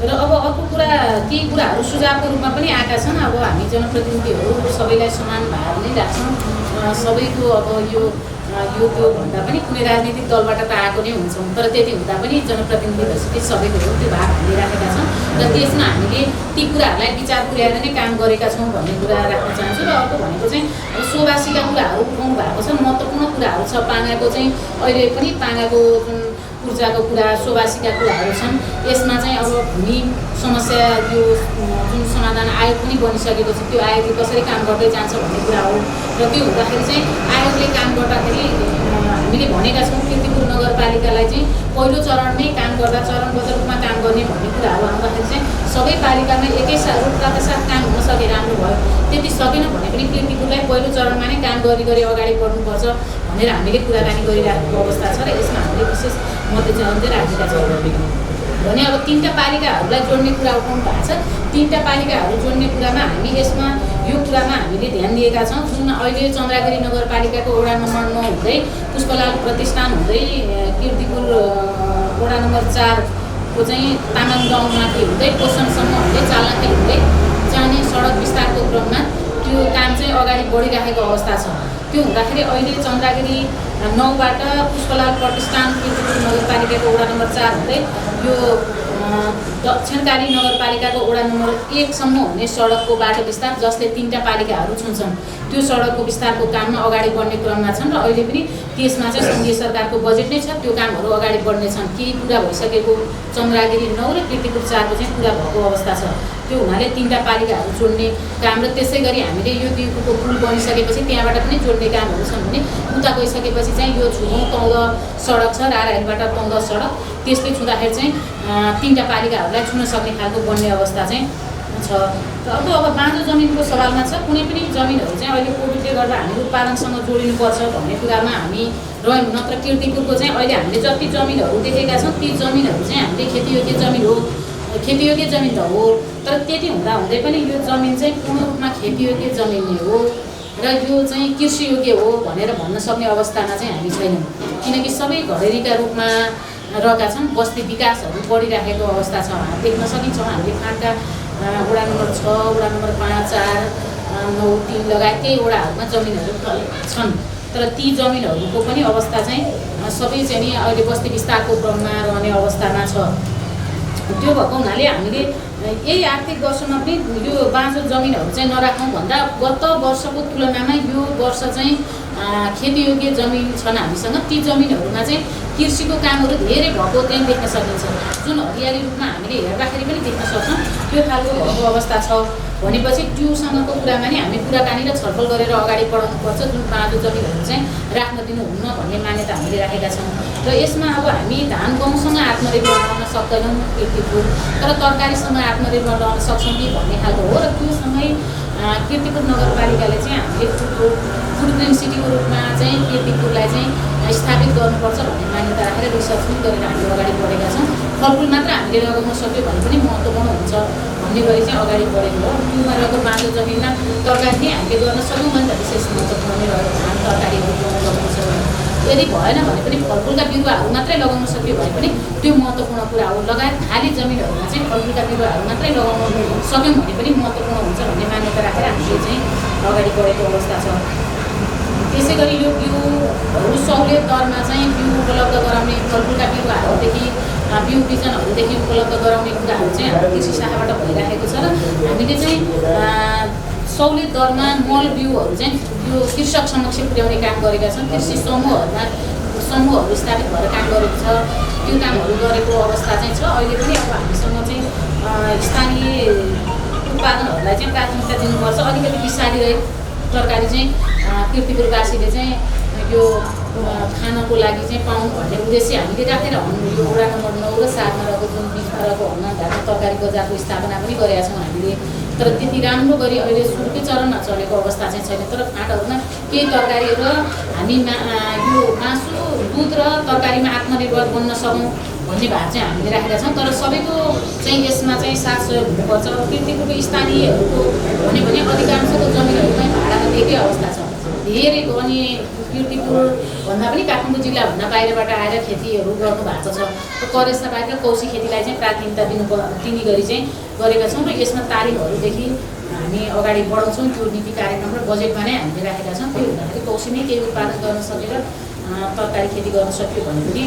र अब अर्को कुरा केही कुराहरू सुझावको रूपमा पनि आएका छन्। अब हामी जनप्रतिनिधिहरू सबैलाई समान भाव नै राख्छौँ। सबैको अब यो त्यो भन्दा पनि कुनै राजनीतिक दलबाट त आएको नै हुन्छौँ, तर त्यति हुँदा पनि जनप्रतिनिधिहरूसित सबैको हो त्यो भाग हामीले राखेका छौँ र त्यसमा हामीले ती कुराहरूलाई विचार पुर्याएर नै काम गरेका छौँ भन्ने कुरा राख्न चाहन्छु। र अर्को भनेको चाहिँ अब सोवासीका कुराहरू उठाउनु भएको छ, महत्त्वपूर्ण कुराहरू छ। पाङ्गाको चाहिँ अहिले पनि पाङ्गाको जुन ऊर्जाको कुरा, सोवासीका कुराहरू छन्। यसमा चाहिँ अब भूमि समस्या यो जुन समाधान आयोग पनि बनिसकेपछि त्यो आयोगले कसरी काम गर्दै जान्छ भन्ने कुरा हो। र त्यो हुँदाखेरि चाहिँ आयोगले काम गर्दाखेरि हामीले भनेका छौँ किर्तिपुर नगरपालिकालाई चाहिँ पहिलो चरणमै काम गर्दा चरणबद्ध रूपमा काम गर्ने भन्ने कुराहरू आउँदाखेरि चाहिँ सबै पालिकामा एकै रूपका साथ काम हुन सके राम्रो भयो। त्यति सकेन भने पनि किर्तिपुरलाई पहिलो चरणमा नै काम गरी अगाडि बढ्नुपर्छ भनेर हामीले कुराकानी गरिराखेको अवस्था छ र यसमा हामीले विशेष मध्यचरण चाहिँ राखेका छौँ भने अब 3टा पालिकाहरूलाई जोड्ने कुरा उठाउनु भएको छ। 3टा पालिकाहरू जोड्ने कुरामा हामी यसमा यो कुरामा हामीले ध्यान दिएका छौँ। जुन अहिले चन्द्रागिरी नगरपालिकाको वडा नम्बर 9 हुँदै पुष्पलाल प्रतिष्ठान हुँदै किर्तिपुर वडा नम्बर 4 को चाहिँ तामाङ गाउँमाथि हुँदै पोषणसम्म हुँदै चालाखेल हुँदै जाने सडक विस्तारको क्रममा त्यो काम चाहिँ अगाडि बढिराखेको अवस्था छ। त्यो हुँदाखेरि अहिले चन्द्रागिरी 9बाट पुष्पलाल प्रतिष्ठान किर्तिपुर नगरपालिकाको वडा नम्बर 4 हुँदै यो दक्षिणकाली नगरपालिकाको वडा नम्बर 1 सम्म हुने सडकको बाटो विस्तार जसले 3टा पालिकाहरू छुन्छन् त्यो सडकको विस्तारको काममा अगाडि बढ्ने क्रममा छन् र अहिले पनि त्यसमा चाहिँ सङ्घीय सरकारको बजेट नै छ। त्यो कामहरू अगाडि बढ्नेछन्। केही पुरा भइसकेको चन्द्रागिरी 9 र किर्तिपुर 4 को चाहिँ पुरा भएको अवस्था छ। त्यो हुनाले 3टा पालिकाहरू जोड्ने काम र त्यसै गरी हामीले यो दिउको पुल बनिसकेपछि त्यहाँबाट पनि जोड्ने कामहरू छन् भने उता गइसकेपछि चाहिँ यो छुमौँ तौल सडक छ राराहिलबाट तौल सडक त्यसले छुँदाखेरि चाहिँ 3टा पालिकाहरूलाई छुन सक्ने खालको बन्ने अवस्था चाहिँ छ। अब बाँझो जमिनको सवालमा छ। कुनै पनि जमिनहरू चाहिँ अहिले कोभिडले गर्दा हामी उत्पादनसँग जोडिनुपर्छ भन्ने कुरामा हामी रह्यौँ। नत्र किर्तिपुरको चाहिँ अहिले हामीले जति जमिनहरू देखेका छौँ ती जमिनहरू चाहिँ हामीले खेतीयोग्य जमिन हो, खेतीयोग्य जमिन त हो, तर त्यति हुँदै पनि यो जमिन चाहिँ पूर्ण रूपमा खेतीयोग्य जमिन नै हो र यो चाहिँ कृषियोग्य हो भनेर भन्न सक्ने अवस्थामा चाहिँ हामी छैनौँ। किनकि सबै घडेरीका रूपमा रहेका छन्। बस्ती विकासहरू बढिराखेको अवस्था छ। देख्न सकिन्छौँ हामीले फाँटका वडा नम्बर 6, वडा नम्बर 5, 4, 9, 3 लगायत केही वडाहरूमा जमिनहरू छन्, तर ती जमिनहरूको पनि अवस्था चाहिँ सबै चाहिँ नि अहिले बस्ती विस्तारको क्रममा रहने अवस्थामा छ। त्यो भएको हुनाले हामीले यही आर्थिक वर्षमा पनि यो बाँझो जमिनहरू चाहिँ नराखौँ भन्दा गत वर्षको तुलनामा यो वर्ष चाहिँ खेतीयोग्य जमिन छन् हामीसँग। ती जमिनहरूमा चाहिँ कृषिको कामहरू धेरै भएको त्यहाँ देख्न सकिन्छ। जुन हरियाली रूपमा हामीले हेर्दाखेरि पनि देख्न सक्छौँ त्यो खालको भएको अवस्था छ भनेपछि त्योसँगको कुरामा नि हामी कुराकानी र छलफल गरेर अगाडि बढाउनुपर्छ। जुन बाँझो जमिनहरू चाहिँ राख्न दिनुहुन्न भन्ने मान्यता हामीले राखेका छौँ र यसमा अब हामी धान गहुँसँग आत्मनिर्भर बनाउन सक्दैनौँ किर्तिपुर, तर तरकारीसँग आत्मनिर्भर रहन सक्छौँ कि भन्ने खालको हो। र त्योसँगै किर्तिपुर नगरपालिकाले चाहिँ हामीले फुड ग्रेन सिटीको रूपमा चाहिँ किर्तिपुरलाई चाहिँ स्थापित गर्नुपर्छ भन्ने मान्यता राखेर रिसर्च पनि गरेर हामीले अगाडि बढेका छौँ। फलफुल मात्र हामीले लगाउन सक्यो भने पनि महत्त्वपूर्ण हुन्छ भन्ने गरी चाहिँ अगाडि बढेको हो। त्योमा रहेको बाँझो जमिनमा तरकारी नै हामीले गर्न सक्यौँ भने त विशेष महत्त्वपूर्ण नै रहेको धान तरकारीहरू लगाउन सक्यौँ। यदि भएन भने पनि फलफुलका बिरुवाहरू मात्रै लगाउन सक्यो भने पनि त्यो महत्त्वपूर्ण कुरा हो। लगायत खाली जमिनहरूमा चाहिँ फलफुलका बिरुवाहरू मात्रै लगाउन सक्यौँ भने पनि महत्त्वपूर्ण हुन्छ भन्ने मान्यता राखेर हामीले चाहिँ अगाडि बढेको अवस्था छ। त्यसै गरी यो बिउहरू सहुलियत दरमा चाहिँ बिउ उपलब्ध गराउने फलफुलका बिरुवाहरूदेखि बिउ बिजनहरूदेखि उपलब्ध गराउने कुराहरू चाहिँ हाम्रो कृषि शाखाबाट भइराखेको छ र हामीले चाहिँ सहुलियत दरमा मल बिउहरू चाहिँ यो कृषक समक्ष पुर्याउने काम गरेका छौँ। कृषि समूहहरू स्थापित भएर काम गरेको छ। त्यो कामहरू गरेको अवस्था चाहिँ छ। अहिले पनि अब हामीसँग चाहिँ स्थानीय उत्पादनहरूलाई चाहिँ प्राथमिकता दिनुपर्छ। अलिकति विषादी तरकारी चाहिँ किर्तिपुरवासीले चाहिँ यो खानको लागि चाहिँ पाउँ भन्ने उद्देश्य हामीले राखेर यो वडा नम्बर 9 र 7 रहेको जुन बिचमा रहेको हनुमानढाका तरकारी बजारको स्थापना पनि गरेका छौँ हामीले। तर त्यति राम्रो गरी अहिले सुरुकै चरणमा चलेको अवस्था चाहिँ छैन। तर फाँटहरूमा केही तरकारीहरू हामी यो मासु दुध र तरकारीमा आत्मनिर्भर बन्न सकौँ भन्ने भाव चाहिँ हामीले राखेका छौँ। तर सबैको चाहिँ यसमा चाहिँ साथ सहयोग हुनुपर्छ। कीर्तिपुरको स्थानीयहरूको भन्यो भने अधिकांशको जमिनहरू चाहिँ भाडामा दिएकै अवस्था छ। धेरै अनि कीर्तिपुर भन्दा पनि काठमाडौँ जिल्लाभन्दा बाहिरबाट आएर खेतीहरू गर्नु भएको छ। करेसका बाहिर कौशी खेतीलाई चाहिँ प्राथमिकता दिने गरी चाहिँ गरेका छौँ र यसमा तालिमहरूदेखि हामी अगाडि बढाउँछौँ। त्यो नीति कार्यक्रम र बजेटमा नै हामीले राखेका छौँ। त्यो हुँदाखेरि कौशीमै केही उत्पादन गर्न सकेर तरकारी खेती गर्न सक्यो भने पनि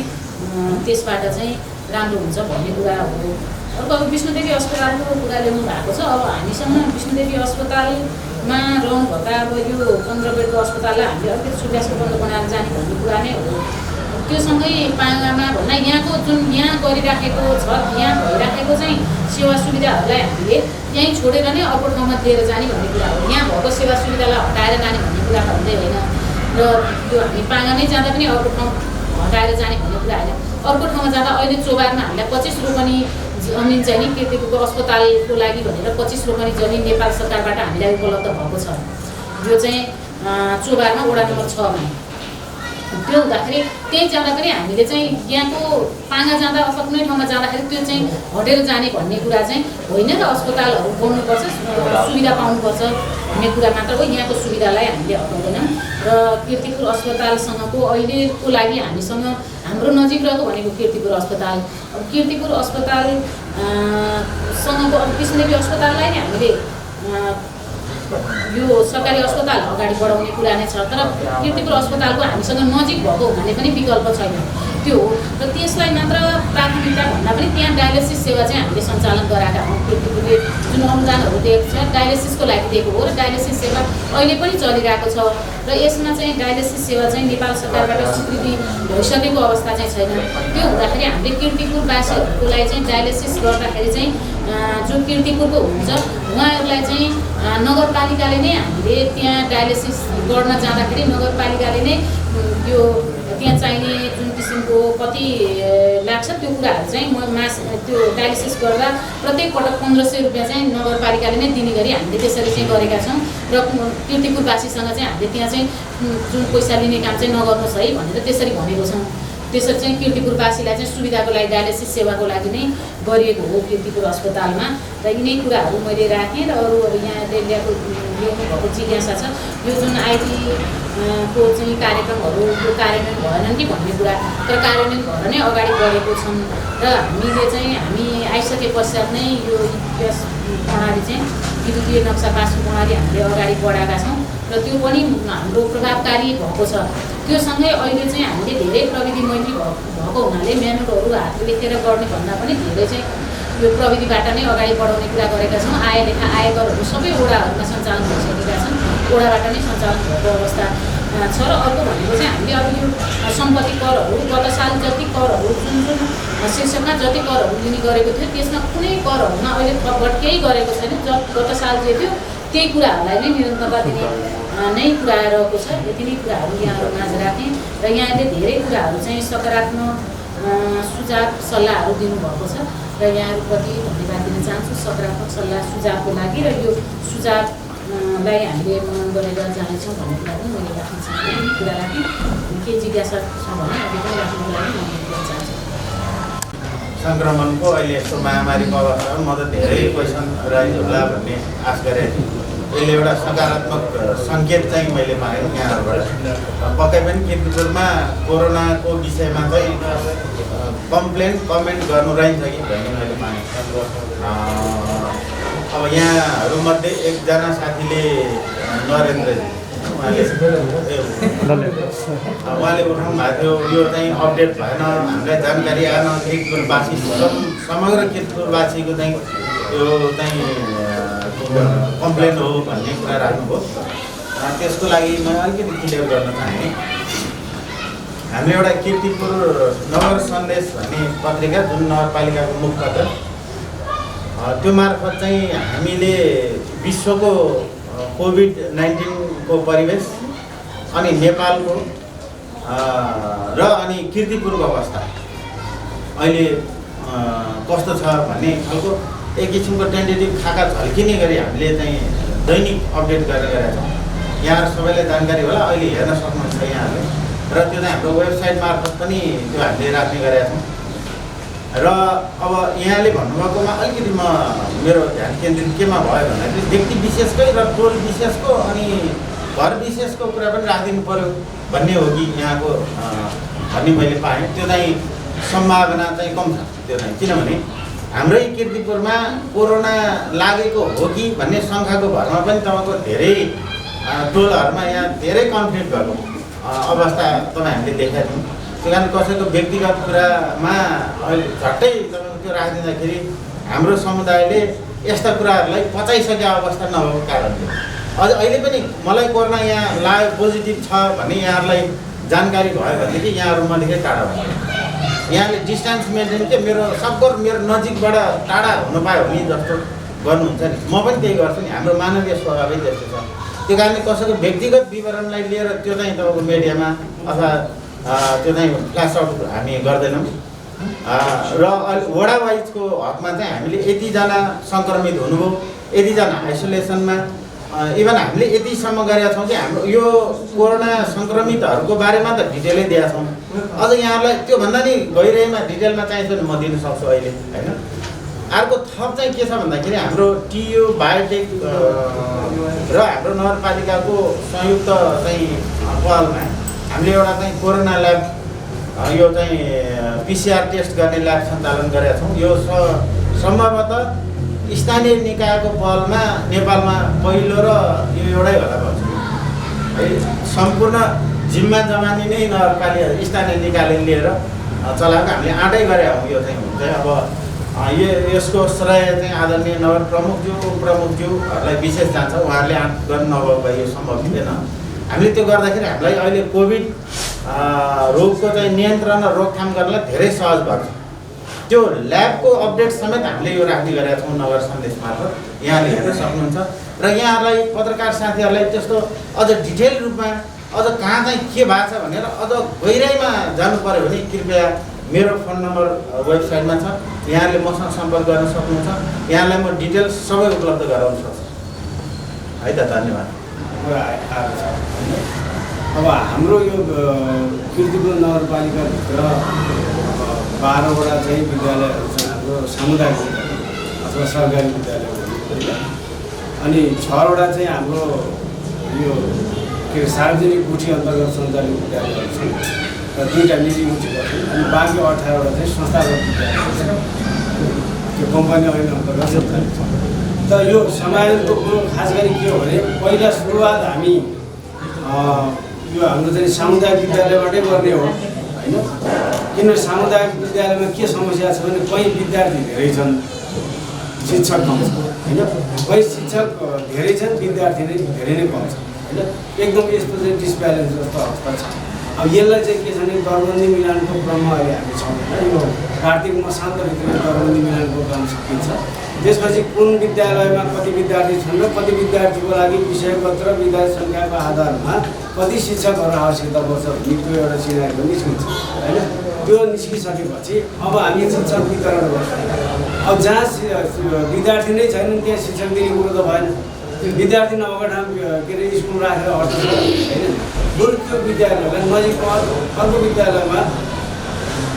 त्यसबाट चाहिँ राम्रो हुन्छ भन्ने कुरा हो। अर्को अब विष्णुदेवी अस्पतालको कुरा ल्याउनु भएको छ। अब हामीसँग विष्णुदेवी अस्पतालमा रहनुभएका अब यो 15 बेडको अस्पताललाई हामीले अलिकति सुविधासम्पन्न बनाएर जाने भन्ने कुरा नै हो। त्योसँगै पाङ्गामा भन्दा यहाँको जुन यहाँ गरिराखेको छ, यहाँ भइराखेको चाहिँ सेवा सुविधाहरूलाई हामीले यहीँ छोडेर नै अर्को ठाउँमा लिएर जाने भन्ने कुरा हो। यहाँ भएको सेवा सुविधालाई हटाएर जाने भन्ने कुरा भन्दै होइन। र यो हामी पाङ्गामै जाँदा पनि अर्को ठाउँ हटाएर जाने भन्ने कुरा होइन। अर्को ठाउँमा जाँदा अहिले चोबारमा हामीलाई 25 रोपनी जमिन चाहिँ नि कीर्तिपुरको अस्पतालको लागि भनेर 25 रोपनी जमिन नेपाल सरकारबाट हामीलाई उपलब्ध भएको छ। यो चाहिँ चोबारमा वडा नम्बर 6 मा। त्यो हुँदाखेरि त्यही जाँदा पनि हामीले चाहिँ यहाँको पाङ्गा जाँदा अथवा कुनै ठाउँमा जाँदाखेरि त्यो चाहिँ हटेर जाने भन्ने कुरा चाहिँ होइन र अस्पतालहरू बन्नुपर्छ, सुविधा पाउनुपर्छ भन्ने कुरा मात्र हो। यहाँको सुविधालाई हामीले हटाउँदैनौँ र कीर्तिपुर अस्पतालसँगको अहिलेको लागि हामीसँग हाम्रो नजिक रहेको भनेको कीर्तिपुर अस्पताल। अब कीर्तिपुर अस्पतालसँगको अब विष्णुदेवी अस्पताललाई नै हामीले यो सरकारी अस्पताल अगाडि बढाउने कुरा नै छ। तर कीर्तिपुर अस्पतालको हामीसँग नजिक भएको हुनाले पनि विकल्प छैन त्यो हो। र त्यसलाई मात्र प्राथमिकता भन्दा पनि त्यहाँ डायलिसिस सेवा चाहिँ हामीले सञ्चालन गराएका हौँ। कीर्तिपुरले जुन अनुदानहरू दिएको छ डायलिसिसको लागि दिएको हो र डायलिसिस सेवा अहिले पनि चलिरहेको छ। र यसमा चाहिँ डायलिसिस सेवा चाहिँ नेपाल सरकारबाट स्वीकृति भइसकेको अवस्था चाहिँ छैन। त्यो हुँदाखेरि हामीले कीर्तिपुरवासीहरूको लागि चाहिँ डायलिसिस गर्दाखेरि चाहिँ जो कीर्तिपुरको हुनुहुन्छ उहाँहरूलाई चाहिँ नगरपालिकाले नै हामीले त्यहाँ डायलिसिस गर्न जाँदाखेरि नगरपालिकाले नै त्यो त्यहाँ चाहिने जुन किसिमको कति लाग्छ त्यो कुराहरू चाहिँ त्यो डायलिसिस गर्दा प्रत्येक पटक 1500 रुपियाँ चाहिँ नगरपालिकाले नै दिने गरी हामीले त्यसरी चाहिँ गरेका छौँ। र कीर्तिपुरवासीसँग चाहिँ हामीले त्यहाँ चाहिँ जुन पैसा लिने काम चाहिँ नगर्नुहोस् है भनेर त्यसरी भनेको छौँ। त्यसरी चाहिँ कीर्तिपुरवासीलाई चाहिँ सुविधाको लागि डायलिसिस सेवाको लागि नै गरिएको हो कीर्तिपुर अस्पतालमा। र यिनै कुराहरू मैले राखेँ। र अरू अब यहाँले ल्याउनु भएको जिज्ञासा छ यो जुन आइटी को चाहिँ कार्यक्रमहरू यो कार्यान्वयन भएनन् कि भन्ने कुरा। तर कार्यान्वयन भएर नै अगाडि बढेको छन् र हामीले चाहिँ हामी आइसके पश्चात नै यो इपिएस प्रणाली चाहिँ विद्युतीय नक्सा पासको प्रणाली हामीले अगाडि बढाएका छौँ र त्यो पनि हाम्रो प्रभावकारी भएको छ। त्यो सँगै अहिले चाहिँ हामीले धेरै प्रविधि मैत्री भएको हुनाले म्यानुअलहरू हातले लेखेर गर्ने भन्दा पनि धेरै चाहिँ यो प्रविधिबाट नै अगाडि बढाउने कुरा गरेका छौँ। आयलेखा आयकरहरू सबै वडाहरूमा सञ्चालन भइसकेका छन्, वडाबाट नै सञ्चालन भएको अवस्था छ। र अर्को भनेको चाहिँ हामीले अब यो सम्पत्ति करहरू गत साल जति करहरू जुन जुन शीर्षकमा जति करहरू लिने गरेको थियो त्यसमा कुनै करहरूमा अहिले थपघट केही गरेको छैन। गत साल जे थियो त्यही कुराहरूलाई नै निरन्तरता दिने नै कुरा रहेको छ। यति नै कुराहरू यहाँहरू माझ राखेँ र यहाँले धेरै कुराहरू चाहिँ सकारात्मक सुझाव सल्लाहहरू दिनुभएको छ र यहाँहरूप्रति धन्यवाद दिन चाहन्छु सकारात्मक सल्लाह सुझावको लागि। र यो सुझावलाई हामीले मनन गरेर जानेछौँ भन्ने कुरा पनि मैले राख्न चाहन्छु। कुरा राखेँ के जिज्ञासा छ भने अहिले पनि राख्नुको लागि म गर्न चाहन्छु। सङ्क्रमणको अहिले यस्तो महामारीको अवस्थामा म त धेरै क्वेसन राइज होला भन्ने आश गरेँ। यसले एउटा सकारात्मक सङ्केत चाहिँ मैले पाएँ यहाँहरूबाट। पक्कै पनि कीर्तिपुरमा कोरोनाको विषयमा चाहिँ कमेन्ट गर्नु रहन्छ कि भन्ने मैले पाएँ। अब यहाँहरूमध्ये एकजना साथीले नरेन्द्रजी उहाँले उठाउनु भएको थियो यो चाहिँ अपडेट भएन, हामीलाई जानकारी आएन। कीर्तिपुरवासी समग्र कीर्तिपुरवासीको चाहिँ यो चाहिँ कम्प्लेन हो भन्ने कुरा राख्नुभयो। त्यसको लागि म अलिकति क्लियर गर्न चाहेँ। हामीले एउटा कीर्तिपुर नगर सन्देश भन्ने पत्रिका जुन नगरपालिकाको मुखपत्र त्यो मार्फत चाहिँ हामीले विश्वको कोभिड-19 को परिवेश अनि नेपालको र अनि कीर्तिपुरको अवस्था अहिले कस्तो छ भन्ने खालको एक किसिमको टेन्टेटिभ खाका झल्किने गरी हामीले चाहिँ दैनिक अपडेट गरेर गएका छौँ। यहाँहरू सबैलाई जानकारी होला, अहिले हेर्न सक्नुहुन्छ यहाँहरूले, र त्यो चाहिँ हाम्रो वेबसाइट मार्फत पनि त्यो हामीले राख्ने गरेका छौँ। र अब यहाँले भन्नुभएकोमा अलिकति मेरो ध्यान केन्द्रित केमा भयो भन्दाखेरि व्यक्ति विशेषकै र टोल विशेषको अनि घर विशेषको कुरा पनि राखिदिनु पऱ्यो भन्ने हो कि यहाँको भन्ने मैले पाएँ। त्यो चाहिँ सम्भावना चाहिँ कम छ त्यो चाहिँ, किनभने हाम्रै कीर्तिपुरमा कोरोना लागेको हो कि भन्ने शङ्काको भरमा पनि तपाईँको धेरै टोलहरूमा यहाँ धेरै कन्फ्लिक्ट भएको अवस्था तपाईँ हामीले देखेका थियौँ। त्यही कारण कसैको व्यक्तिगत कुरामा अहिले झट्टै तपाईँको त्यो राखिदिँदाखेरि हाम्रो समुदायले यस्ता कुराहरूलाई पचाइसकेका अवस्था नभएको कारणले अझ अहिले पनि मलाई कोरोना यहाँ लाग्यो पोजिटिभ छ भन्ने यहाँहरूलाई जानकारी भयो भनेदेखि यहाँहरू मदेखि टाढा भयो। यहाँले डिस्टेन्स मेन्टेन के मेरो नजिकबाट टाढा हुन पायो भने जस्तो गर्नुहुन्छ नि, म पनि त्यही गर्छु नि। हाम्रो मानवीय स्वभावै त्यस्तो छ। त्यो कारणले कसैको व्यक्तिगत विवरणलाई लिएर त्यो चाहिँ तपाईँको मिडियामा अथवा त्यो चाहिँ फ्ल्यास आउट हामी गर्दैनौँ। र वडा वाइजको हकमा चाहिँ हामीले यतिजना सङ्क्रमित हुनुभयो, यतिजना आइसोलेसनमा, इभन हामीले यतिसम्म गरेका छौँ कि हाम्रो यो कोरोना सङ्क्रमितहरूको बारेमा त डिटेलै दिएका छौँ। अझ यहाँहरूलाई त्योभन्दा नि गहिराइमा डिटेलमा चाहिन्छ भने म दिन सक्छु अहिले, होइन। अर्को थप चाहिँ के छ भन्दाखेरि हाम्रो टियु बायोटेक र हाम्रो नगरपालिकाको संयुक्त चाहिँ पहलमा हामीले एउटा चाहिँ कोरोना ल्याब यो चाहिँ पिसिआर टेस्ट गर्ने ल्याब सञ्चालन गरेका छौँ। यो सम्भवतः स्थानीय निकायको पहलमा नेपालमा पहिलो र यो एउटै होला भन्छु है। सम्पूर्ण जिम्मा जमानी नै नगरपालिका स्थानीय निकायले लिएर चलाएको हामीले आँटै गरेका हौँ। यो चाहिँ हुन्छ अब यसको श्रेय चाहिँ आदरणीय नगर प्रमुखज्यू उपप्रमुखज्यूहरूलाई विशेष जान्छ। उहाँहरूले आँट गर्नु नभएको भए यो सम्भव थिएन। हामीले त्यो गर्दाखेरि हामीलाई अहिले कोभिड रोगको चाहिँ नियन्त्रण र रोकथाम गर्नलाई धेरै सहज भएको छ। त्यो ल्याबको अपडेट समेत हामीले यो राख्ने गरेका छौँ नगर सन्देश मार्फत, यहाँले हेर्न सक्नुहुन्छ। र यहाँहरूलाई पत्रकार साथीहरूलाई त्यस्तो अझ डिटेल रूपमा अझ कहाँ चाहिँ के भएको छ भनेर अझ गहिराइमा जानु पऱ्यो भने कृपया मेरो फोन नम्बर वेबसाइटमा छ, यहाँहरूले मसँग सम्पर्क गर्न सक्नुहुन्छ। यहाँलाई म डिटेल्स सबै उपलब्ध गराउन सक्छु है त। धन्यवाद। अब हाम्रो यो कीर्तिपुर नगरपालिकाभित्र 12वटा चाहिँ विद्यालयहरू छन्, हाम्रो सामुदायिक विद्यालय अथवा सरकारी विद्यालयहरू, अनि 6वटा चाहिँ हाम्रो यो के अरे सार्वजनिक गुठी अन्तर्गत सञ्चालित विद्यालयहरू छन् र 2टा निजी गुठीहरू छन्, अनि बाँकी 18वटा चाहिँ संस्थागत विद्यालयहरू छन्, त्यो कम्पनी ऐन अन्तर्गत सञ्चालित छ। त यो समायोजनको कुरो खास गरी के हो भने पहिला सुरुवात हामी यो हाम्रो चाहिँ सामुदायिक विद्यालयबाटै गर्ने हो, होइन। किन सामुदायिक विद्यालयमा के समस्या छ भने कहीँ विद्यार्थी धेरै छन्, शिक्षक कम छ, होइन। कहीँ शिक्षक धेरै छन्, विद्यार्थी नै धेरै नै कम छ, होइन। एकदम यस्तो चाहिँ डिसब्यालेन्स जस्तो अवस्था छ। अब यसलाई चाहिँ के छ भने दरबन्दी मिलानको क्रममा अहिले हामी छौँ, होइन। यो कार्तिक मसान्तभित्र दरबन्दी मिलानको क्रम सकिन्छ। त्यसपछि कुन विद्यालयमा कति विद्यार्थी छन् र कति विद्यार्थीको लागि विषयगत र विद्यार्थी सङ्ख्याको आधारमा कति शिक्षकहरू आवश्यकता पर्छ भन्ने त्यो एउटा सिनारीको निस्किन्छ, होइन। त्यो निस्किसकेपछि अब हामी शिक्षक वितरण गर्छौँ। अब जहाँ विद्यार्थी नै छैनन् त्यहाँ शिक्षक दिने कुरो त भएन। विद्यार्थी नभएको ठाउँ के अरे स्कुल राखेर अर्थ होइन। बरु त्यो विद्यालयलाई नजिकको अर्को विद्यालयमा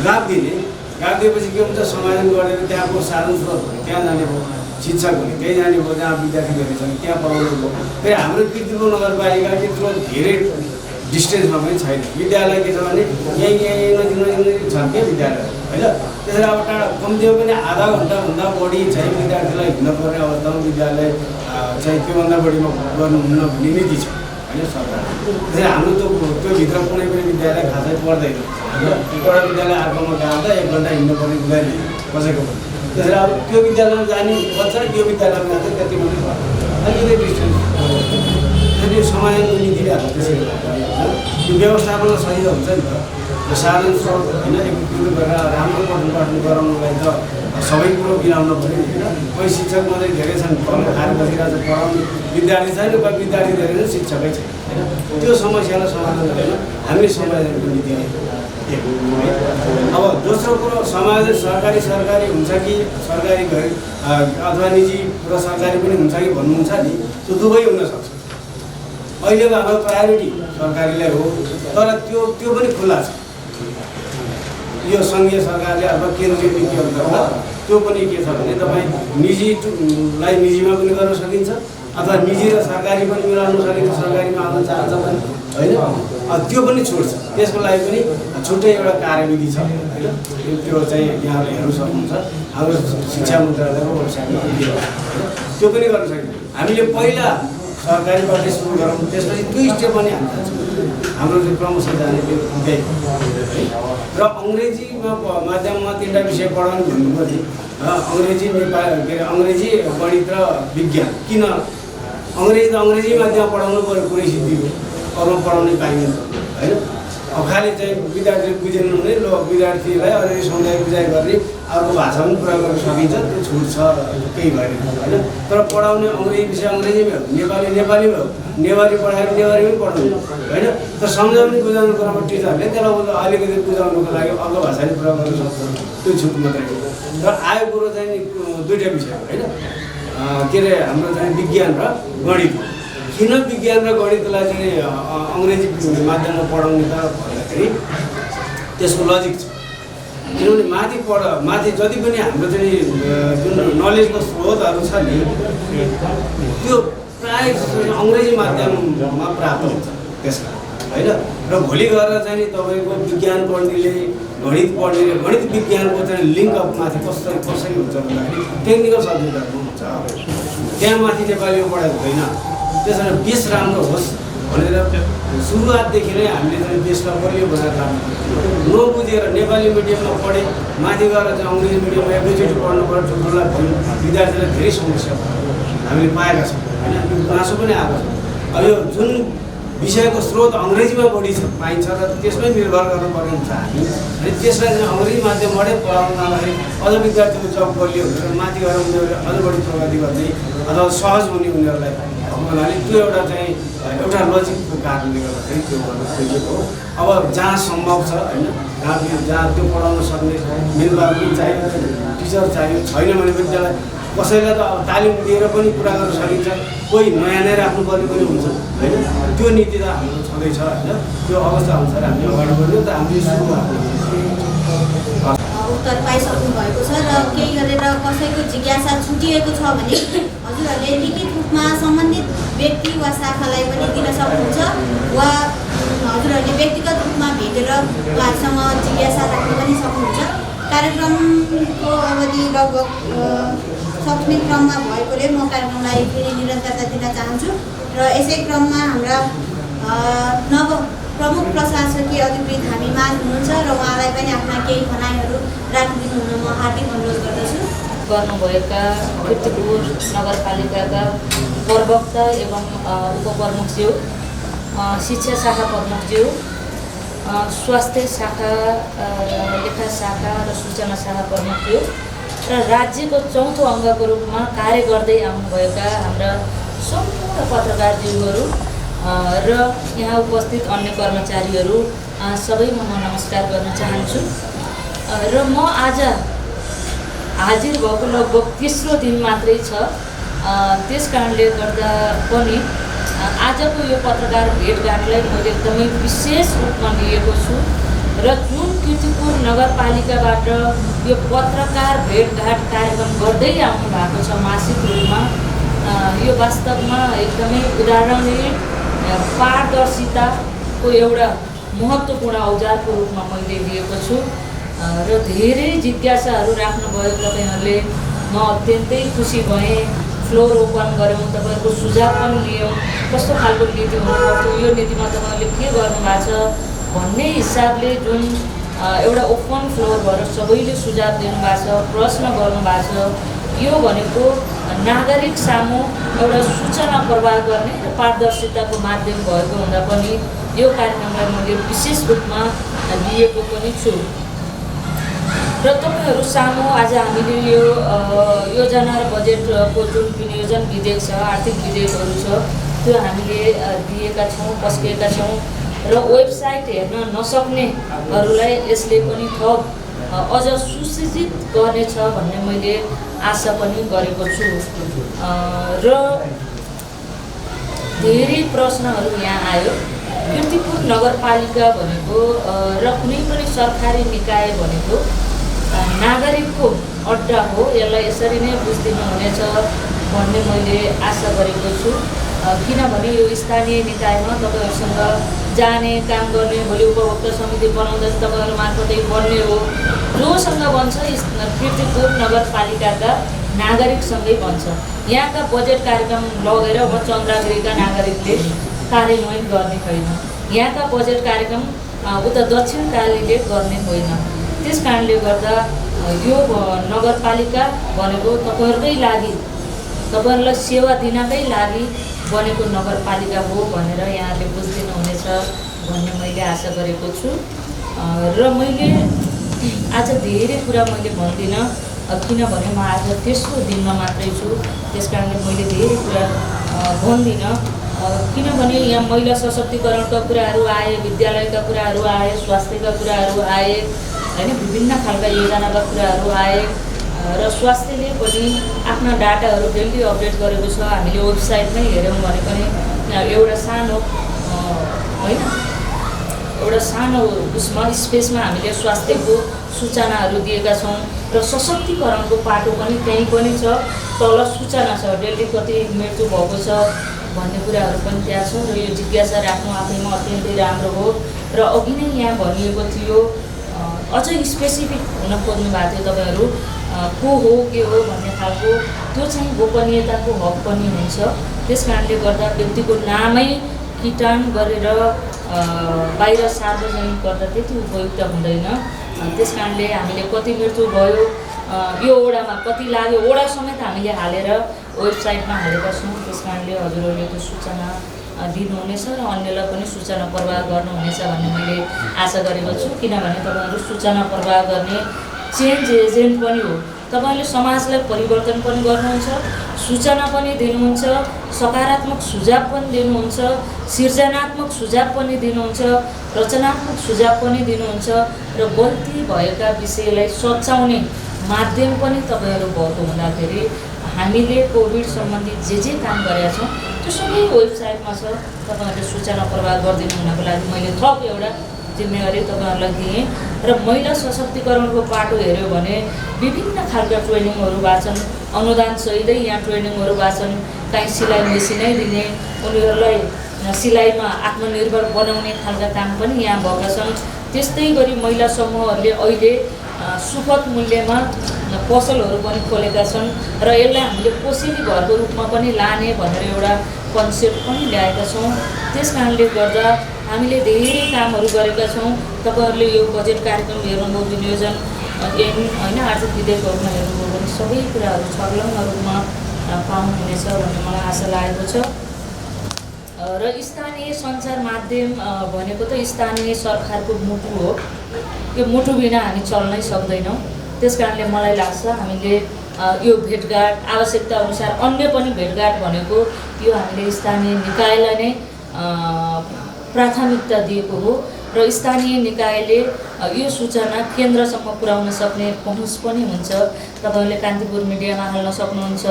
गाप दिने, गाप दिएपछि के हुन्छ समायोजन गरेर त्यहाँको साधन स्रोत भने त्यहाँ जाने भयो, शिक्षक भने त्यहीँ जाने भयो, जहाँ विद्यार्थी धेरै छन् त्यहाँ पढाउनु भयो। फेरि हाम्रो कीर्तिपुर नगरपालिका त्यत्रो धेरै डिस्टेन्समा पनि छैन विद्यालय। के छ भने यहीँ नजिक छन् क्या विद्यालय, होइन। त्यसरी अब टाढा कम्तीमा पनि आधा घन्टाभन्दा बढी चाहिँ विद्यार्थीलाई हिँड्नुपर्ने अवस्थामा विद्यालय चाहिँ त्योभन्दा बढीमा गर्नुहुन्न भन्ने नीति छ, होइन, सरकार। त्यसरी हाम्रो त्यो भित्र कुनै पनि विद्यालय खासै पर्दैन, होइन। एउटा विद्यालय अर्कोमा जाँदा 1 घन्टा हिँड्नुपर्ने हुँदैन कसैको पनि। त्यसरी अब त्यो विद्यालयमा जाने बच्चा र यो विद्यालयमा जाँदा त्यति मात्रै भयो, अलिकति डिस्टेन्स। यो समायोजनको नीति हाम्रो त्यसरी यो व्यवस्थापन सही हुन्छ नि त। यो साधन स्रोत होइन एकीकृत गरेर राम्रो पठन गराउनुलाई त सबै कुरो मिलाउनु पऱ्यो, होइन। कोही शिक्षक मात्रै धेरै छन्, खाएर बसिरहेको छ, पढाउने विद्यार्थी छैन, कोही विद्यार्थी धेरै छन्, शिक्षकै छैन। होइन त्यो समस्यालाई समाधान गरेर हामीले समाधानको नीति अब दोस्रो कुरो समाधान सरकारी हुन्छ कि सरकारी अथवा निजी र सरकारी पनि हुन्छ कि भन्नुहुन्छ नि त्यो दुवै हुनसक्छ अहिलेको हाम्रो प्रायोरिटी सरकारीलाई हो तर त्यो पनि खुल्ला छ यो सङ्घीय सरकारले अथवा केन्द्रीय नीति अन्तर्गत त्यो पनि के छ भने तपाईँ निजीलाई निजीमा पनि गर्न सकिन्छ अथवा निजी र सरकारी पनि मिलाउन सकिन्छ सरकारीमा आउन चाहन्छ भने होइन त्यो पनि छुट छ त्यसको लागि पनि छुट्टै एउटा कार्यविधि छ होइन त्यो चाहिँ यहाँले हेर्नु सक्नुहुन्छ हाम्रो शिक्षा मन्त्रालयको वेबसाइटमा त्यो पनि गर्न सकिन्छ हामीले पहिला सरकारीबाट सुरु गरौँ त्यसपछि त्यो स्टेप पनि हामी जान्छौँ हाम्रो चाहिँ क्रमशः जाने त्यो र अङ्ग्रेजीमा माध्यममा 3टा विषय पढाउनु भन्नुपर्ने अङ्ग्रेजी नेपाली के अरे अङ्ग्रेजी गणित र विज्ञान किन अङ्ग्रेजी त अङ्ग्रेजी माध्यममा पढाउनु पऱ्यो कुनै सिद्धि हो अरूमा पढाउनै पाइँदैन होइन खालि चाहिँ विद्यार्थीले बुझेन भने ल विद्यार्थीलाई अलिअलि समुदाय बुझाइ गर्ने अर्को भाषा पनि प्रयोग गर्न सकिन्छ त्यो छुट छ केही भएन होइन तर पढाउने अङ्ग्रेजी विषय अङ्ग्रेजीमै हो नेपाली नेपालीमै हो नेवारी पढाएर नेवारीमै पढाउनु होइन तर सम्झाउने बुझाउने कुरामा टिचरले त्यसलाई अलिकति बुझाउनुको लागि अर्को भाषाले प्रयोग गर्न सक्छ त्यो छुट मात्रै हो तर आयो कुरो चाहिँ 2टा विषय होइन के अरे हाम्रो चाहिँ विज्ञान र गणित किन विज्ञान र गणितलाई चाहिँ अङ्ग्रेजी माध्यममा पढाउने त भन्दाखेरि त्यसको लजिक छ किनभने माथि जति पनि हाम्रो चाहिँ जुन नलेजको स्रोतहरू छ नि त्यो प्रायः अङ्ग्रेजी माध्यममा प्राप्त हुन्छ त्यसका होइन र भोलि गएर चाहिँ तपाईँको विज्ञान पढ्नेले गणित पढ्नेले गणित विज्ञानको चाहिँ लिङ्कअप माथि कसरी हुन्छ भन्दाखेरि टेक्निकल सब्जेक्टहरू हुन्छ त्यहाँ माथि नेपालीमा पढाएको हुँदैन त्यसरी बेस राम्रो होस् भनेर सुरुवातदेखि नै हामीले चाहिँ बेसलाई बलियो बनाएर लानु नबुझेर नेपाली मिडियममा पढे माथि गएर चाहिँ अङ्ग्रेजी मिडियममा एकैचोटि पढ्नु पर्यो ठुल्ठुला विद्यार्थीलाई धेरै समस्या हामीले पाएका छौँ होइन त्यो गुनासो पनि आएको छ अब यो जुन विषयको स्रोत अङ्ग्रेजीमा बढी पाइन्छ र त्यसमै निर्भर गर्नुपर्ने हुन्छ हामी अनि त्यसलाई चाहिँ अङ्ग्रेजी माध्यमबाटै पढाउन जाँदाखेरि अझ विद्यार्थीको जब बलियो भनेर माथि गएर उनीहरूले अझ बढी प्रगति गर्ने अथवा सहज हुने उनीहरूलाई हुनाले त्यो एउटा चाहिँ एउटा लजिकको कारणले गर्दाखेरि त्यो गर्न खोजिएको हो अब जहाँ सम्भव छ होइन जहाँ त्यो पढाउन सक्ने मेलबार पनि चाहियो टिचर चाहियो छैन भने पनि त्यसलाई कसैलाई त अब तालिम दिएर पनि पुरा गर्न सकिन्छ कोही नयाँ नै राख्नुपर्ने पनि हुन्छ होइन त्यो नीति त हाम्रो छँदैछ होइन त्यो अवस्था अनुसार हामीले अगाडि बढ्यो त हामीले सुरु उत्तर पाइसक्नु भएको छ र केही गरेर कसैको जिज्ञासा छुटिएको छ भने हजुरहरूले लिखित रूपमा सम्बन्धित व्यक्ति वा शाखालाई पनि दिन सक्नुहुन्छ वा हजुरहरूले व्यक्तिगत रूपमा भेटेर उहाँहरूसँग जिज्ञासा राख्न पनि सक्नुहुन्छ कार्यक्रमको अवधि लगभग सक्ने क्रममा भएकोले म कार्यक्रमलाई फेरि निरन्तरता दिन चाहन्छु र यसै क्रममा हाम्रा प्रमुख प्रशासकीय अधिकृत हामी माझ हुनुहुन्छ र उहाँलाई पनि आफ्ना केही भनाइहरू राखिदिनु हुन म हार्दिक अनुरोध गर्दछु गर्नुभएका कीर्तिपुर नगरपालिकाका प्रवक्ता एवं उपप्रमुखज्यू शिक्षा शाखा प्रमुखज्यू स्वास्थ्य शाखा लेखा शाखा र सूचना शाखा प्रमुखज्यू र राज्यको चौथो अङ्गको रूपमा कार्य गर्दै आउनुभएका हाम्रा सम्पूर्ण पत्रकारज्यूहरू र यहाँ उपस्थित अन्य कर्मचारीहरू सबैमा म नमस्कार गर्न चाहन्छु र म आज हाजिर भएको लगभग तेस्रो दिन मात्रै छ त्यस कारणले गर्दा पनि आजको यो पत्रकार भेटघाटलाई मैले एकदमै विशेष रूपमा लिएको छु र जुन कीर्तिपुर नगरपालिकाबाट यो पत्रकार भेटघाट कार्यक्रम गर्दै आउनु भएको छ मासिक रूपमा यो वास्तवमा एकदमै उदाहरणीय पारदर्शिताको एउटा महत्त्वपूर्ण औजारको रूपमा मैले लिएको छु र धेरै जिज्ञासाहरू राख्नुभयो तपाईँहरूले म अत्यन्तै खुसी भएँ फ्लोर ओपन गऱ्यौँ तपाईँहरूको सुझाव पनि लियौँ कस्तो खालको नीति हुनुपर्छ यो नीतिमा तपाईँहरूले के गर्नुभएको छ भन्ने हिसाबले जुन एउटा ओपन फ्लोर भएर सबैले सुझाव दिनुभएको छ प्रश्न गर्नुभएको छ यो भनेको नागरिक सामु एउटा सूचना प्रवाह गर्ने र पारदर्शिताको माध्यम भएको हुँदा पनि यो कार्यक्रमलाई मैले विशेष रूपमा लिएको पनि छु र तपाईँहरू सामु आज हामीले यो योजना र बजेटको जुन विनियोजन विधेयक छ आर्थिक विधेयकहरू छ त्यो हामीले दिएका छौँ, पस्केका छौँ र वेबसाइट हेर्न नसक्नेहरूलाई यसले पनि थप अझ सुसज्जित गर्नेछ भन्ने मैले आशा पनि गरेको छु। र धेरै प्रश्नहरू यहाँ आयो। कीर्तिपुर नगरपालिका भनेको र कुनै पनि सरकारी निकाय भनेको नागरिकको अड्डा हो, यसलाई यसरी नै बुझिदिनु हुनेछ भन्ने मैले आशा गरेको छु। किनभने यो स्थानीय निकायमा तपाईँहरूसँग जाने, काम गर्ने, भोलि उपभोक्ता समिति बनाउँदा तपाईँहरू मार्फतै बन्ने हो। जोसँग बन्छ कीर्तिपुर नगरपालिकाका नागरिकसँगै बन्छ। यहाँका बजेट कार्यक्रम लगेर अब चन्द्रगिरीका नागरिकले कार्यान्वयन गर्ने होइन, यहाँका बजेट कार्यक्रम उता दक्षिणकालीले गर्ने होइन। त्यस कारणले गर्दा यो नगरपालिका भनेको तपाईँहरूकै लागि, तपाईँहरूलाई सेवा दिनकै लागि बनेको नगरपालिका हो भनेर यहाँले बुझिदिनु हुनेछ भन्ने मैले आशा गरेको छु। र मैले आज धेरै कुरा मैले भन्दिनँ, किनभने म आज तेस्रो दिनमा मात्रै छु, त्यस कारणले मैले धेरै कुरा भन्दिनँ। किनभने यहाँ महिला सशक्तिकरणका कुराहरू आए, विद्यालयका कुराहरू आए, स्वास्थ्यका कुराहरू आए, होइन, विभिन्न खालका योजनाका कुराहरू आए र स्वास्थ्यले पनि आफ्ना डाटाहरू डेली अपडेट गरेको छ। हामीले वेबसाइटमै हेऱ्यौँ भने पनि एउटा सानो होइन, एउटा सानो उसमा स्पेसमा हामीले स्वास्थ्यको सूचनाहरू दिएका छौँ र सशक्तिकरणको पाटो पनि त्यहीँ पनि छ, तल सूचना छ, डेली कति मृत्यु भएको छ भन्ने कुराहरू पनि त्यहाँ छ। र यो जिज्ञासा राख्नु आफैमा अत्यन्तै राम्रो हो। र अघि नै यहाँ भनिएको थियो, अझ स्पेसिफिक हुन खोज्नु भएको थियो तपाईँहरू, को हो के हो भन्ने खालको, त्यो चाहिँ गोपनीयताको हक पनि हुन्छ। त्यस कारणले गर्दा व्यक्तिको नामै किटान गरेर बाहिर सार्वजनिक गर्दा त्यति उपयुक्त हुँदैन। त्यस कारणले हामीले कति मृत्यु भयो, यो ओडामा कति लाग्यो, ओडा समेत हामीले हालेर वेबसाइटमा हालेका छौँ। त्यस कारणले हजुरहरूले त्यो सूचना दिनुहुनेछ र अन्यलाई पनि सूचना प्रवाह गर्नुहुनेछ भन्ने मैले आशा गरेको छु। किनभने तपाईँहरू सूचना प्रवाह गर्ने चेन्ज एजेन्ट पनि हो। तपाईँले समाजलाई परिवर्तन पनि गर्नुहुन्छ, सूचना पनि दिनुहुन्छ, सकारात्मक सुझाव पनि दिनुहुन्छ, सृजनात्मक सुझाव पनि दिनुहुन्छ, रचनात्मक सुझाव पनि दिनुहुन्छ र गल्ती भएका विषयलाई सच्याउने माध्यम पनि तपाईँहरू भएको हुँदाखेरि हामीले कोभिड सम्बन्धी जे काम गरेका छौँ त्यो सबै वेबसाइटमा छ। तपाईँहरूले सूचना प्रवाह गरिदिनु हुनको लागि मैले थप एउटा जिम्मेवारी तपाईँहरूलाई दिएँ। र महिला सशक्तिकरणको पाटो हेऱ्यो भने विभिन्न खालका ट्रेनिङहरू भएको छन्, अनुदानसहितै यहाँ ट्रेनिङहरू भएको छन्। काहीँ सिलाइ मेसिनै दिने, उनीहरूलाई सिलाइमा आत्मनिर्भर बनाउने खालका काम पनि यहाँ भएका छन्। त्यस्तै गरी महिला समूहहरूले अहिले सुपथ मूल्यमा पसलहरू पनि खोलेका छन् र यसलाई हामीले कोसेली घरको रूपमा पनि लाने भनेर एउटा कन्सेप्ट पनि ल्याएका छौँ। त्यस कारणले गर्दा हामीले धेरै कामहरू गरेका छौँ। तपाईँहरूले यो बजेट कार्यक्रम हेर्नुभयो, विनियोजन होइन, आर्थिक विधेयकहरूमा हेर्नुभयो भने सबै कुराहरू छर्लङ्ग रूपमा पाउनुहुनेछ भन्ने मलाई आशा लागेको छ। र स्थानीय सञ्चार माध्यम भनेको त स्थानीय सरकारको मुटु हो। यो मुटु बिना हामी चल्नै सक्दैनौँ। त्यस कारणले मलाई लाग्छ हामीले यो भेटघाट आवश्यकता अनुसार अन्य पनि भेटघाट भनेको यो हामीले स्थानीय निकायलाई नै प्राथमिकता दिएको हो र स्थानीय निकायले यो सूचना केन्द्रसम्म पुर्याउन सक्ने पहुँच पनि हुन्छ। तपाईँहरूले कान्तिपुर मिडियामा हाल्न सक्नुहुन्छ,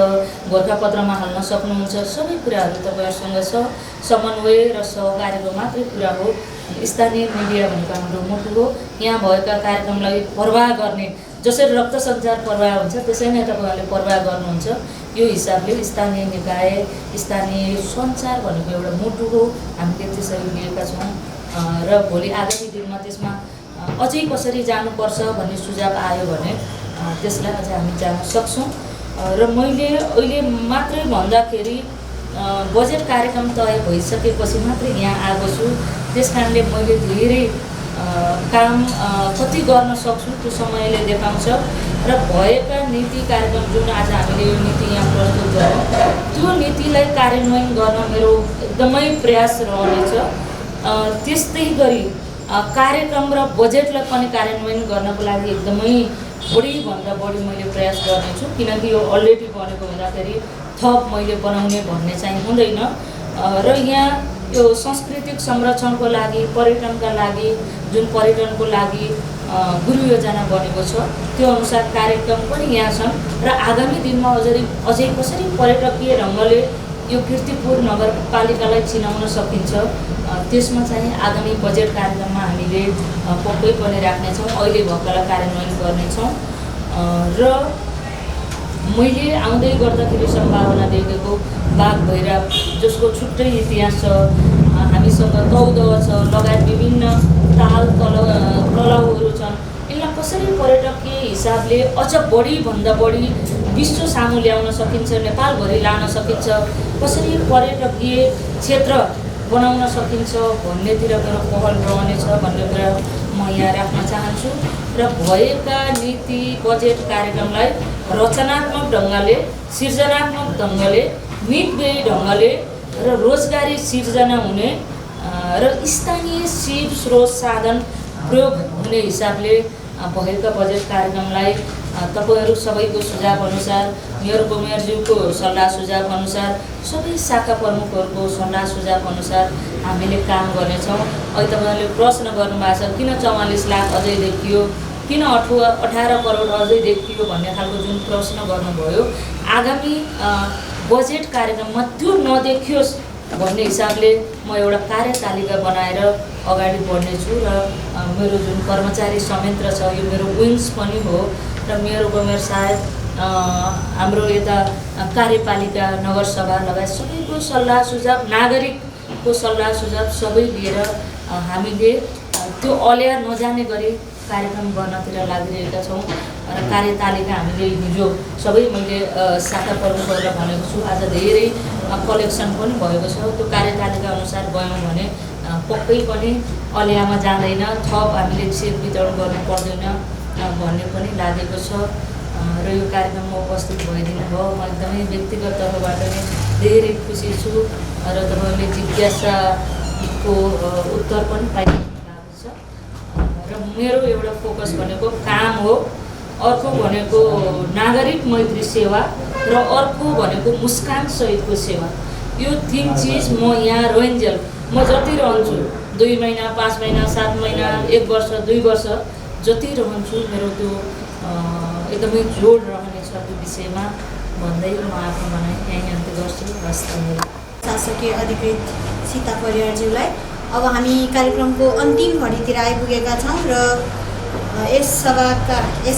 गोर्खापत्रमा हाल्न सक्नुहुन्छ, सबै कुराहरू तपाईँहरूसँग छ। समन्वय र सहकार्यको मात्रै कुरा हो। स्थानीय मिडिया भनेको हाम्रो मुटु हो। यहाँ भएका कार्यक्रमलाई प्रवाह गर्ने, जसरी रक्त सञ्चार प्रवाह हुन्छ त्यसै नै तपाईँहरूले प्रवाह गर्नुहुन्छ। यो हिसाबले स्थानीय निकाय, स्थानीय सञ्चार भनेको एउटा मुटु हो। हामीले त्यसरी लिएका छौँ र भोलि आगामी दिनमा त्यसमा अझै कसरी जानुपर्छ भन्ने सुझाव आयो भने त्यसलाई अझै हामी जान सक्छौँ। र मैले अहिले मात्रै भन्दाखेरि बजेट कार्यक्रम तय भइसकेपछि मात्रै यहाँ आएको छु। त्यस कारणले मैले धेरै काम कति गर्न सक्छु त्यो समयले देखाउँछ र भएका नीति कार्यक्रम जुन आज हामीले यो नीति यहाँ प्रस्तुत गऱ्यौँ त्यो नीतिलाई कार्यान्वयन गर्न मेरो एकदमै प्रयास रहनेछ। त्यस्तै गरी कार्यक्रम र बजेटलाई पनि कार्यान्वयन गर्नको लागि एकदमै बढीभन्दा बढी मैले प्रयास गर्नेछु। किनकि यो अलरेडी बनेको हुँदाखेरि थप मैले बनाउने भन्ने चाहिँ हुँदैन। र यहाँ यो सांस्कृतिक संरक्षणको लागि पर्यटनका लागि जुन पर्यटनको लागि गुरु योजना बनेको छ त्यो अनुसार कार्यक्रम पनि यहाँ छन् र आगामी दिनमा अझै कसरी पर्यटकीय ढङ्गले यो कीर्तिपुर नगरपालिकालाई चिनाउन सकिन्छ त्यसमा चाहिँ आगामी बजेट कार्यक्रममा हामीले पक्कै पनि राख्नेछौँ, अहिले भएकालाई कार्यान्वयन गर्नेछौँ। र मैले आउँदै गर्दाखेरि सम्भावना देखेको बाघ भैरव जसको छुट्टै इतिहास छ, हामीसँग तौदह छ, लगायत विभिन्न ताल तलाउहरू छन्। यसलाई कसरी पर्यटकीय हिसाबले अझ बढीभन्दा बढी विश्व सामु ल्याउन सकिन्छ, नेपालभरि लान सकिन्छ, कसरी पर्यटकीय क्षेत्र बनाउन सकिन्छ भन्नेतिर मेरो पहल रहनेछ भन्ने कुरा म यहाँ राख्न चाहन्छु। र भएका नीति बजेट कार्यक्रमलाई रचनात्मक ढङ्गले, सृजनात्मक ढङ्गले, मितव्ययी ढङ्गले र रोजगारी सिर्जना हुने र स्थानीय सिप स्रोत साधन प्रयोग हुने हिसाबले भएका बजेट कार्यक्रमलाई तपाईँहरू सबैको सुझाव अनुसार, मेयरज्यूको सल्लाह सुझाव अनुसार, सबै शाखा प्रमुखहरूको सल्लाह सुझाव अनुसार हामीले काम गर्नेछौँ। अहिले तपाईँहरूले प्रश्न गर्नुभएको छ किन 44 लाख अझै देखियो, किन 18 करोड अझै देखियो भन्ने खालको जुन प्रश्न गर्नुभयो, आगामी बजेट कार्यक्रममा त्यो नदेखियोस् भन्ने हिसाबले म एउटा कार्यतालिका बनाएर अगाडि बढ्नेछु र मेरो जुन कर्मचारी संयन्त्र छ यो मेरो विङ्स पनि हो र मेयर सायद हाम्रो यता कार्यपालिका नगरसभा लगायत सबैको सल्लाह सुझाव, नागरिकको सल्लाह सुझाव सबै लिएर हामीले त्यो अल्या नजाने गरी कार्यक्रम गर्नतिर लागिरहेका छौँ। र कार्यतालिका हामीले हिजो सबै मैले शाखा प्रमुखहरूलाई भनेको छु, आज धेरै कलेक्सन पनि भएको छ। त्यो कार्यतालिका अनुसार गयौँ भने पक्कै पनि अल्यामा जाँदैन, थप हामीले चेक वितरण गर्नु पर्दैन भन्ने पनि लागेको छ। र यो कार्यक्रममा उपस्थित भइदिनु भयो, म एकदमै व्यक्तिगत तर्फबाट नै धेरै खुसी छु र तपाईँहरूले जिज्ञासाको उत्तर पनि पाइदिनु भएको छ। र मेरो एउटा फोकस भनेको काम हो, अर्को भनेको नागरिक मैत्री सेवा र अर्को भनेको मुस्कान सहितको सेवा। यो 3 चिज म यहाँ रोइन्जेल म जति रहन्छु 2 महिना 5 महिना 7 महिना 1 वर्ष 2 वर्ष जति रहन्छु मेरो त्यो एकदमै जोड रहनेछ त्यो विषयमा भन्दै म आफ्नो भनाइ यहीँ अन्त्य गर्छु। शासकीय अधिकृत सीता परियारज्यूलाई अब हामी कार्यक्रमको अन्तिम घडीतिर आइपुगेका छौँ र यस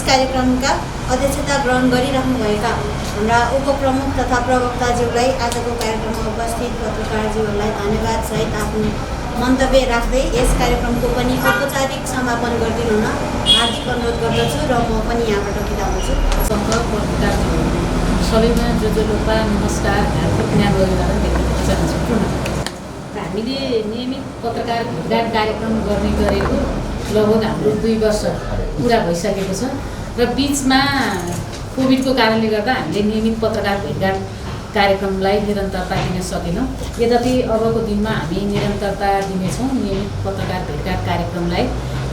कार्यक्रमका अध्यक्षता ग्रहण गरिराख्नुभएका हाम्रा उपप्रमुख तथा प्रवक्ताज्यूलाई, आजको कार्यक्रममा उपस्थित पत्रकारज्यूहरूलाई धन्यवाद सहित आफ्नो मन्तव्य राख्दै यस कार्यक्रमको पनि औपचारिक समापन गरिदिनु हुन हार्दिक अनुरोध गर्दछु र म पनि यहाँबाट बिदा हुन्छु। सबैमा जो लोपा नमस्कार, हार्दिक न्याय चाहन्छु। हामीले नियमित पत्रकार भेटघाट कार्यक्रम गर्ने गरेको लगभग हाम्रो 2 वर्ष पुरा भइसकेको छ र बिचमा कोभिडको कारणले गर्दा हामीले नियमित पत्रकार भेटघाट कार्यक्रमलाई निरन्तरता दिन सकेनौँ। यद्यपि अबको दिनमा हामी निरन्तरता दिनेछौँ नियमित पत्रकार भेटघाट कार्यक्रमलाई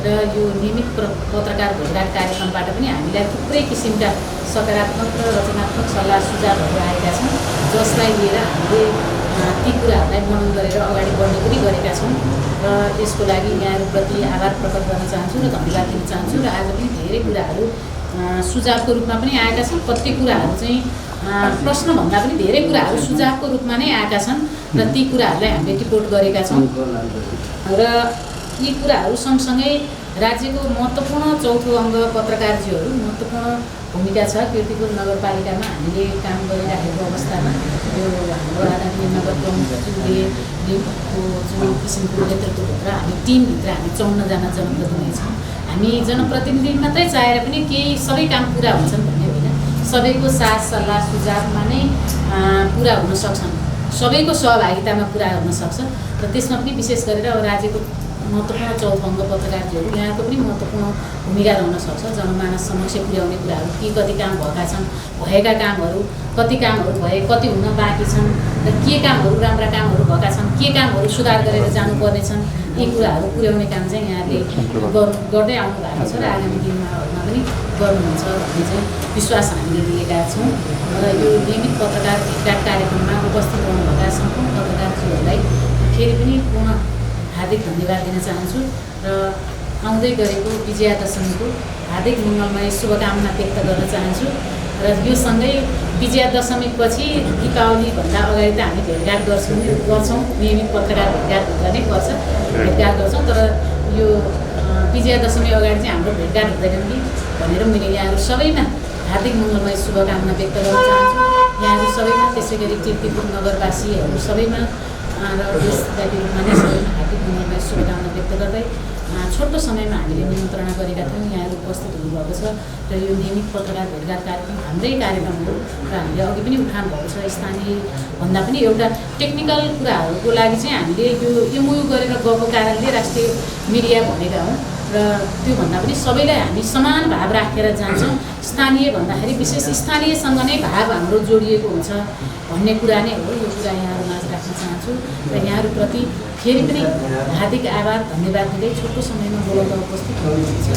र यो नियमित पत्रकार भेटघाट कार्यक्रमबाट पनि हामीलाई थुप्रै किसिमका सकारात्मक र रचनात्मक सल्लाह सुझावहरू आएका छन्, जसलाई लिएर हामीले ती कुराहरूलाई मनन गरेर अगाडि बढ्ने पनि गरेका छौँ र यसको लागि यहाँहरूप्रति आभार प्रकट गर्न चाहन्छु र धन्यवाद दिन चाहन्छु। र आज पनि धेरै कुराहरू सुझावको रूपमा पनि आएका छन्, कति कुराहरू चाहिँ प्रश्नभन्दा पनि धेरै कुराहरू सुझावको रूपमा नै आएका छन् र ती कुराहरूलाई हामीले रिपोर्ट गरेका छौँ। र यी कुराहरू सँगसँगै राज्यको महत्त्वपूर्ण चौथो अङ्ग पत्रकारज्यूहरू महत्त्वपूर्ण भूमिका छ। कीर्तिपुर नगरपालिकामा हामीले काम गरिराखेको अवस्थामा यो हाम्रो आदरणीय नगर प्रमुखज्यूले जो किसिमको नेतृत्वभित्र हामी टिमभित्र हामी 54 जना जनप्रतिनिधि छौँ। हामी जनप्रतिनिधि मात्रै चाहेर पनि केही सबै काम पुरा हुन्छन् भन्ने होइन, सबैको साथ सल्लाह सुझावमा नै पुरा हुन सक्छन्, सबैको सहभागितामा पुरा हुन सक्छ। र त्यसमा पनि विशेष गरेर अब राज्यको महत्त्वपूर्ण चौथङ्ग पत्रकारहरू यहाँको पनि महत्त्वपूर्ण भूमिका रहन सक्छ जनमानस समक्ष पुर्याउने कुराहरू कति काम भएका छन् भएका कामहरू कति कामहरू भए कति हुन बाँकी छन् र के कामहरू राम्रा कामहरू भएका छन् के कामहरू सुधार गरेर जानुपर्ने छन् यी कुराहरू पुर्याउने काम चाहिँ यहाँले गर्दै आउनु भएको छ र आगामी दिनहरूमा पनि गर्नुहुन्छ भन्ने चाहिँ विश्वास हामीले लिएका छौँ र यो नियमित पत्रकार भेटघाट कार्यक्रममा उपस्थित रहनुभएका सम्पूर्ण पत्रकारज्यूहरूलाई फेरि पनि पुनः हार्दिक धन्यवाद दिन चाहन्छु र आउँदै गरेको विजया दशमीको हार्दिक मङ्गलमय शुभकामना व्यक्त गर्न चाहन्छु र यो सँगै विजया दशमीपछि दीपावलीभन्दा अगाडि त हामी भेटघाट गर्छौँ नियमित पत्रकार भेटघाट हुँदा नै पर्छ भेटघाट गर्छौँ तर यो विजया दशमी अगाडि चाहिँ हाम्रो भेटघाट हुँदैन कि भनेर मैले यहाँहरू सबैमा हार्दिक मङ्गलमय शुभकामना व्यक्त गर्न चाहन्छु यहाँहरू सबैमा त्यसै गरी कीर्तिपुर नगरवासीहरू सबैमा र देशव्यापी रूपमा नै सबैमा हार्दिक मङ्गलमय शुभकामना व्यक्त गर्दै छोटो समयमा हामीले निमन्त्रणा गरेका थियौँ यहाँहरू उपस्थित हुनुभएको छ र यो नियमित पत्रकार भेटघाट कार्यक्रम हाम्रै कार्यक्रम हो र हामीले अघि पनि उठान भएको छ स्थानीय भन्दा पनि एउटा टेक्निकल कुराहरूको लागि चाहिँ हामीले यो एमओयू गरेर गएको कारणले राष्ट्रिय मिडिया भनेका हौँ र त्योभन्दा पनि सबैलाई हामी समान भाव राखेर जान्छौँ स्थानीय भन्दाखेरि विशेष स्थानीयसँग नै भाव हाम्रो जोडिएको हुन्छ भन्ने कुरा नै हो यो कुरा यहाँहरूमाझ राख्न चाहन्छु र यहाँहरूप्रति फेरि पनि हार्दिक आभार धन्यवाद दिँदै छोटो समयमा बोलाउँदा उपस्थित हुनुहुन्छ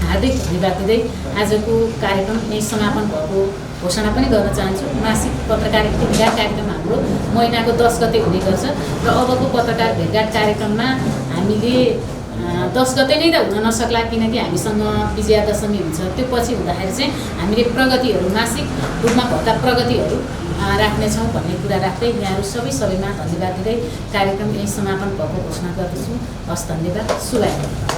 हार्दिक धन्यवाद दिँदै आजको कार्यक्रम यही समापन भएको घोषणा पनि गर्न चाहन्छु मासिक पत्रकार भेटघाट कार्यक्रम हाम्रो महिनाको 10 गते हुने गर्छ र अबको पत्रकार भेटघाट कार्यक्रममा हामीले 10 गते नै त हुन नसक्ला किनकि हामीसँग विजया दशमी हुन्छ त्यो पछि हुँदाखेरि चाहिँ हामीले प्रगतिहरू मासिक रूपमा भएका प्रगतिहरू राख्नेछौँ भन्ने कुरा राख्दै यहाँहरू सबैमा धन्यवाद दिँदै कार्यक्रम यही समापन भएको घोषणा गर्दछु हस् धन्यवाद शुभ